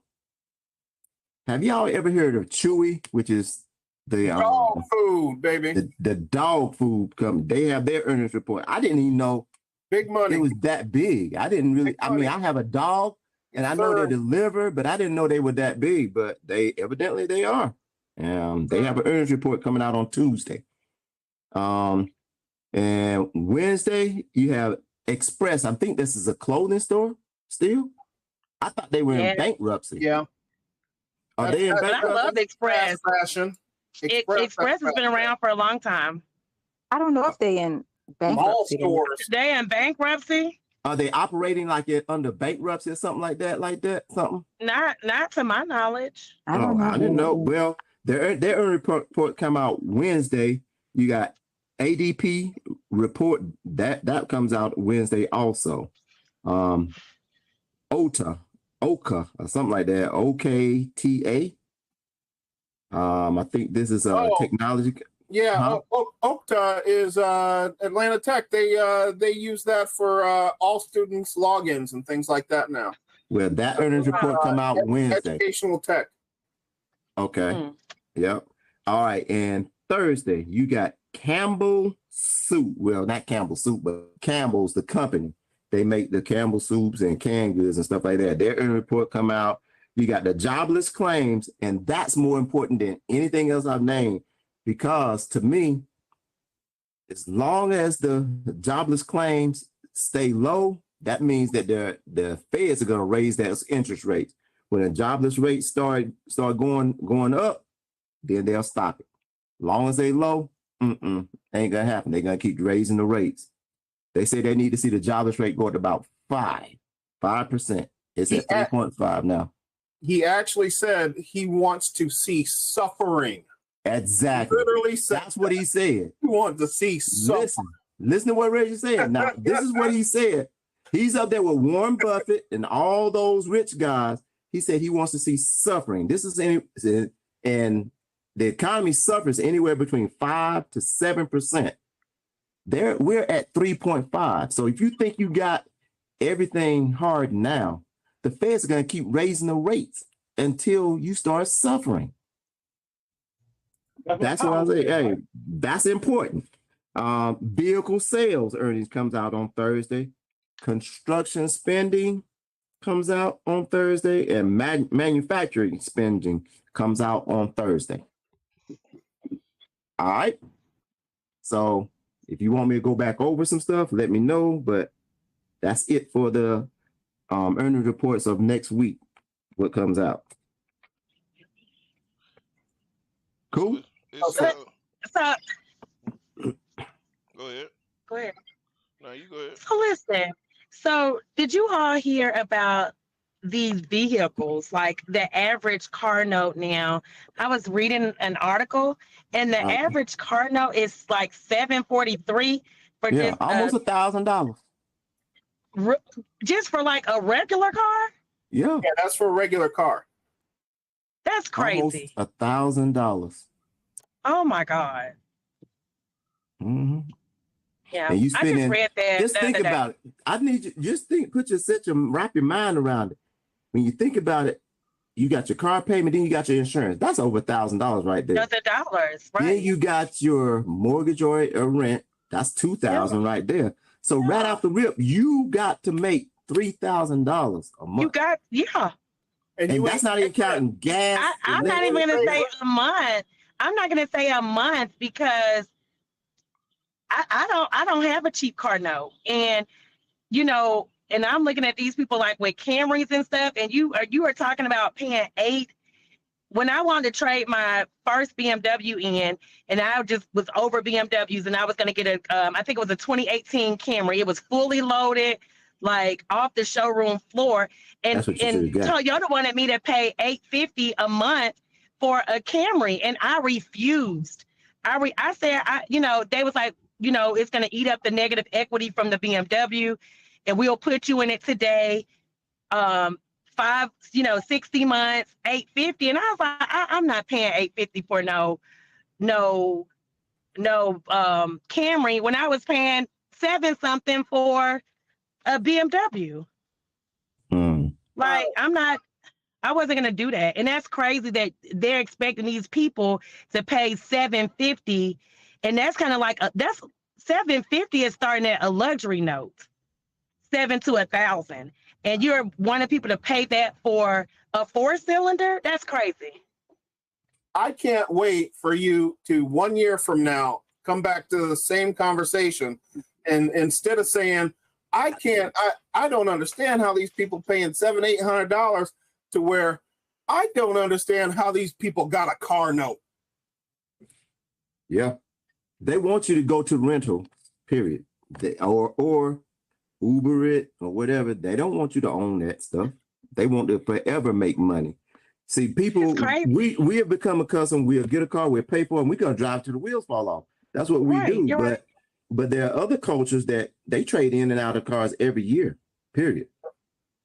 Have y'all ever heard of Chewy, which is the Dog food, baby. the dog food company? They have their earnings report. I didn't even know Big money. it was that big. I didn't really. Big I mean, money. I have a dog, and I know they Sir. deliver, but I didn't know they were that big. But they evidently they are. They have an earnings report coming out on Tuesday. And Wednesday you have Express. I think this is a clothing store still. I thought they were Yeah. in bankruptcy. Yeah. Are they in But I bankruptcy? love Express. Fast fashion. Express has been around for a long time. I don't know if they in Mall bankruptcy. stores. They in bankruptcy? Are they operating like it under bankruptcy or something like that? Something? Not to my knowledge. I don't know. I didn't know. Well, their earnings report come out Wednesday. You got ADP report that comes out Wednesday also. OKA or something like that. OKTA. I think this is technology. Yeah, Huh? Okta is Atlanta Tech. They use that for all students' logins and things like that now. Well, that earnings report come out Wednesday. Educational tech. Okay. Mm. Yep. All right. And Thursday, you got Campbell Soup. Well, not Campbell Soup, but Campbell's the company. They make the Campbell soups and canned goods and stuff like that. Their earnings report come out. You got the jobless claims, and that's more important than anything else I've named, because to me, As long as the jobless claims stay low, that means that the feds are going to raise those interest rates. When the jobless rates start going up, then they'll stop it. Long as they low, ain't gonna happen. They're gonna keep raising the rates. They say they need to see the jobless rate go to about 5%. It's at 3.5 now. He actually said he wants to see suffering. Exactly. He literally said that's what he said. He wants to see suffering. Listen to what Reggie said. Now, this is what he said. He's up there with Warren Buffett and all those rich guys. He said he wants to see suffering. This is and the economy suffers anywhere between 5 to 7%. We're at 3.5. So if you think you got everything hard now, the Feds are going to keep raising the rates until you start suffering. That's what I say. Hey, that's important. Vehicle sales earnings comes out on Thursday. Construction spending comes out on Thursday, and manufacturing spending comes out on Thursday. All right. So if you want me to go back over some stuff, let me know. But that's it for the earnings reports of next week. What comes out? Cool. So Go ahead. go ahead. No, you go ahead. So listen. So did you all hear about these vehicles? Like the average car note now. I was reading an article, and the average car note is like $743 for just almost $1,000. Just for like a regular car. Yeah, that's for a regular car. That's crazy. $1,000. Oh my God. Mm-hmm. Yeah, and you I just read that. Just think about it. I need you wrap your mind around it. When you think about it, you got your car payment, then you got your insurance. That's over $1,000 right there. That's $1,000, right? Then you got your mortgage or rent. That's $2,000 right there. So right off the rip, you got to make $3,000 a month. You got, and that's not even counting gas. I'm not even gonna say a month. I'm not gonna say a month because I don't have a cheap car note, and and I'm looking at these people like with Camrys and stuff, and you are talking about paying $8,000. When I wanted to trade my first BMW in, and I just was over BMWs, and I was gonna get I think it was a 2018 Camry. It was fully loaded, like off the showroom floor, and Toyota wanted me to pay $850 a month for a Camry, and I refused. I said, they was like, it's going to eat up the negative equity from the BMW, and we'll put you in it today. 60 months, $850. And I was like, I'm not paying $850 for no Camry when I was paying $7 something for a BMW. Like, I wasn't going to do that. And that's crazy that they're expecting these people to pay $750. And that's kind of like, that's $750 is starting at a luxury note, $7,000 to $1,000. And you're wanting people to pay that for a 4-cylinder? That's crazy. I can't wait for you to 1 year from now come back to the same conversation, and instead of saying, I don't understand how these people paying $700-800 to where I don't understand how these people got a car note. Yeah. They want you to go to rental, period. Or Uber it or whatever. They don't want you to own that stuff. They want to forever make money. See, people, we have become accustomed. We'll get a car, we'll pay for it, and we're going to drive till the wheels fall off. That's what we do. But there are other cultures that they trade in and out of cars every year, period.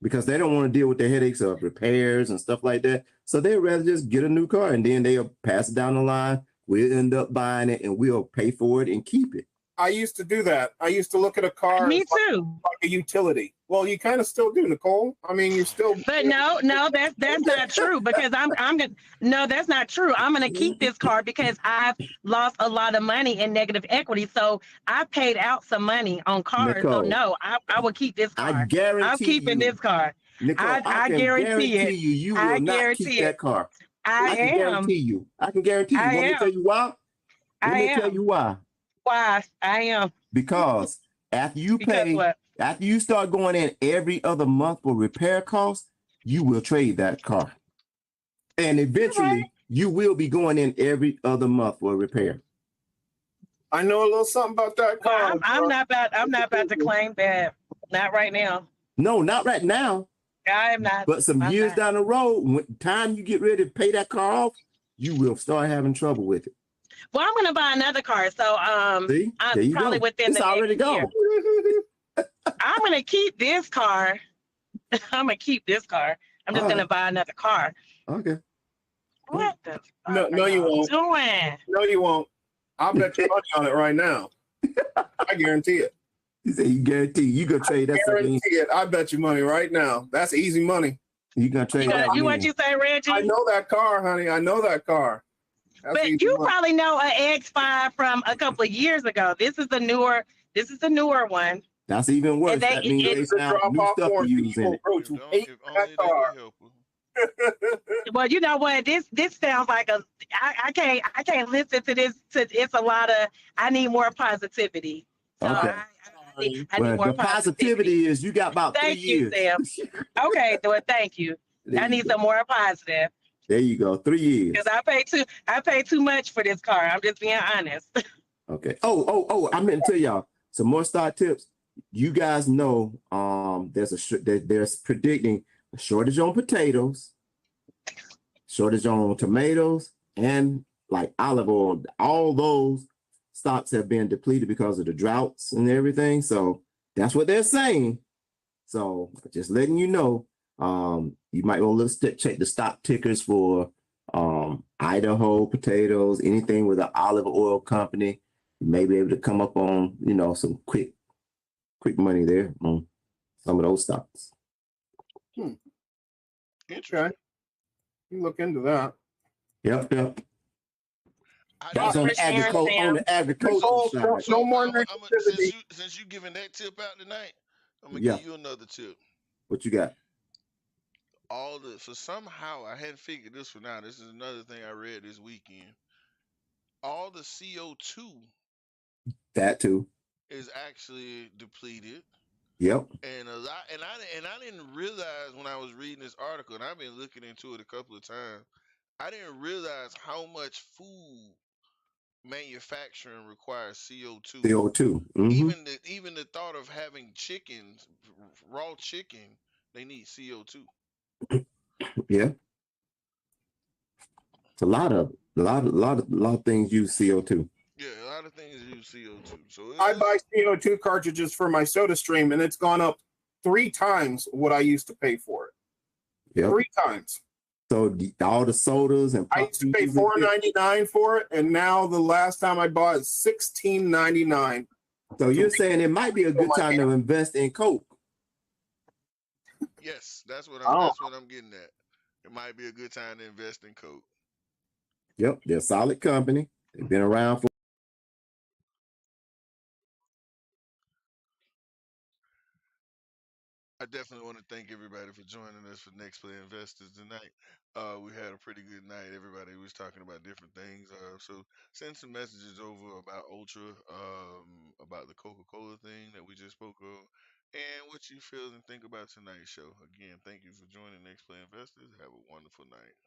Because they don't want to deal with the headaches of repairs and stuff like that. So they'd rather just get a new car, and then they'll pass it down the line. We'll end up buying it, and we'll pay for it and keep it. I used to do that. I used to look at a car. Me too. Like a utility. Well, you kind of still do, Nicole. I mean, you're still. But no, that's not true, because I'm gonna. No, that's not true. I'm gonna keep this car because I've lost a lot of money in negative equity. So I paid out some money on cars. Nicole, so no, I will keep this car. I guarantee I'm keeping this car. Nicole, I guarantee it. You will not keep that car. I can guarantee you. I can guarantee you. Want me to tell you why? Let me tell you why. why I am. Because after you Because pay, what? after you start going in every other month for repair costs, you will trade that car. And eventually you will be going in every other month for a repair. I know a little something about that Well, car. I'm not about to claim that. Not right now. No, not right now. I am not. But some I'm years not. down the road, when time you get ready to pay that car off, you will start having trouble with it. Well, I'm gonna buy another car. So See, I'm there you probably go. within It's the already next year. gone. I'm gonna keep this car. I'm gonna keep this car. I'm just All gonna right. buy another car. Okay. What the fuck No, are no, you y'all won't. doing? No, you won't. I'll bet you money on it right now. I guarantee it. He said you guarantee you gonna trade that sucker in. Guarantee it. I bet you money right now. That's easy money. You gonna trade that You what in. you say, Reggie? I know that car, honey. I know that car. That's But easy you money. probably know an X5 from a couple of years ago. This is the newer one. That's even worse. And That means they It's a found drop new off stuff to warranty. use You in will it. go If, to don't, hate if only that they car. would help her. Well, you know what? This sounds like I can't listen to this. It's a lot of I need more positivity. So Okay. I need Well, more the positivity is you got about 3 Thank you, years. Sam. Okay, thank you. There I you need go. some more positive There you go. 3 years. because I pay too much for this car. I'm just being honest. Okay. Oh! I meant to tell y'all some more stock tips. You guys know, there's predicting a shortage on potatoes, shortage on tomatoes, and like olive oil. All those stocks have been depleted because of the droughts and everything. So that's what they're saying. So just letting you know, you might want to check the stock tickers for Idaho potatoes, anything with an olive oil company. You may be able to come up on, some quick money there on some of those stocks. Okay. You look into that. Yep. I That's know on for the sharing, agriculture Sam. agricultural side. No more negativity. Since you giving that tip out tonight, I'm gonna Yeah. give you another tip. What you got? So somehow I hadn't figured this one out. This is another thing I read this weekend. All the CO2 That too. is actually depleted. Yep. And I didn't realize when I was reading this article, and I've been looking into it a couple of times. I didn't realize how much food manufacturing requires CO2. CO2. Mm-hmm. Even the thought of having chickens, raw chicken, they need CO2. Yeah. It's a lot of things use CO2. Yeah, a lot of things use CO2. So I buy CO2 cartridges for my Soda Stream, and it's gone up 3 times what I used to pay for it. Yep. 3 times. So all the sodas and I used to pay $4.99 for it, and now the last time I bought it, $16.99. So you're saying it might be a good time to invest in Coke? Yes, that's what I'm getting at. It might be a good time to invest in Coke. Yep, they're a solid company. They've been around for. I definitely want to thank everybody for joining us for Next Play Investors tonight. We had a pretty good night. Everybody was talking about different things. So send some messages over about Ultra, about the Coca-Cola thing that we just spoke of, and what you feel and think about tonight's show. Again, thank you for joining Next Play Investors. Have a wonderful night.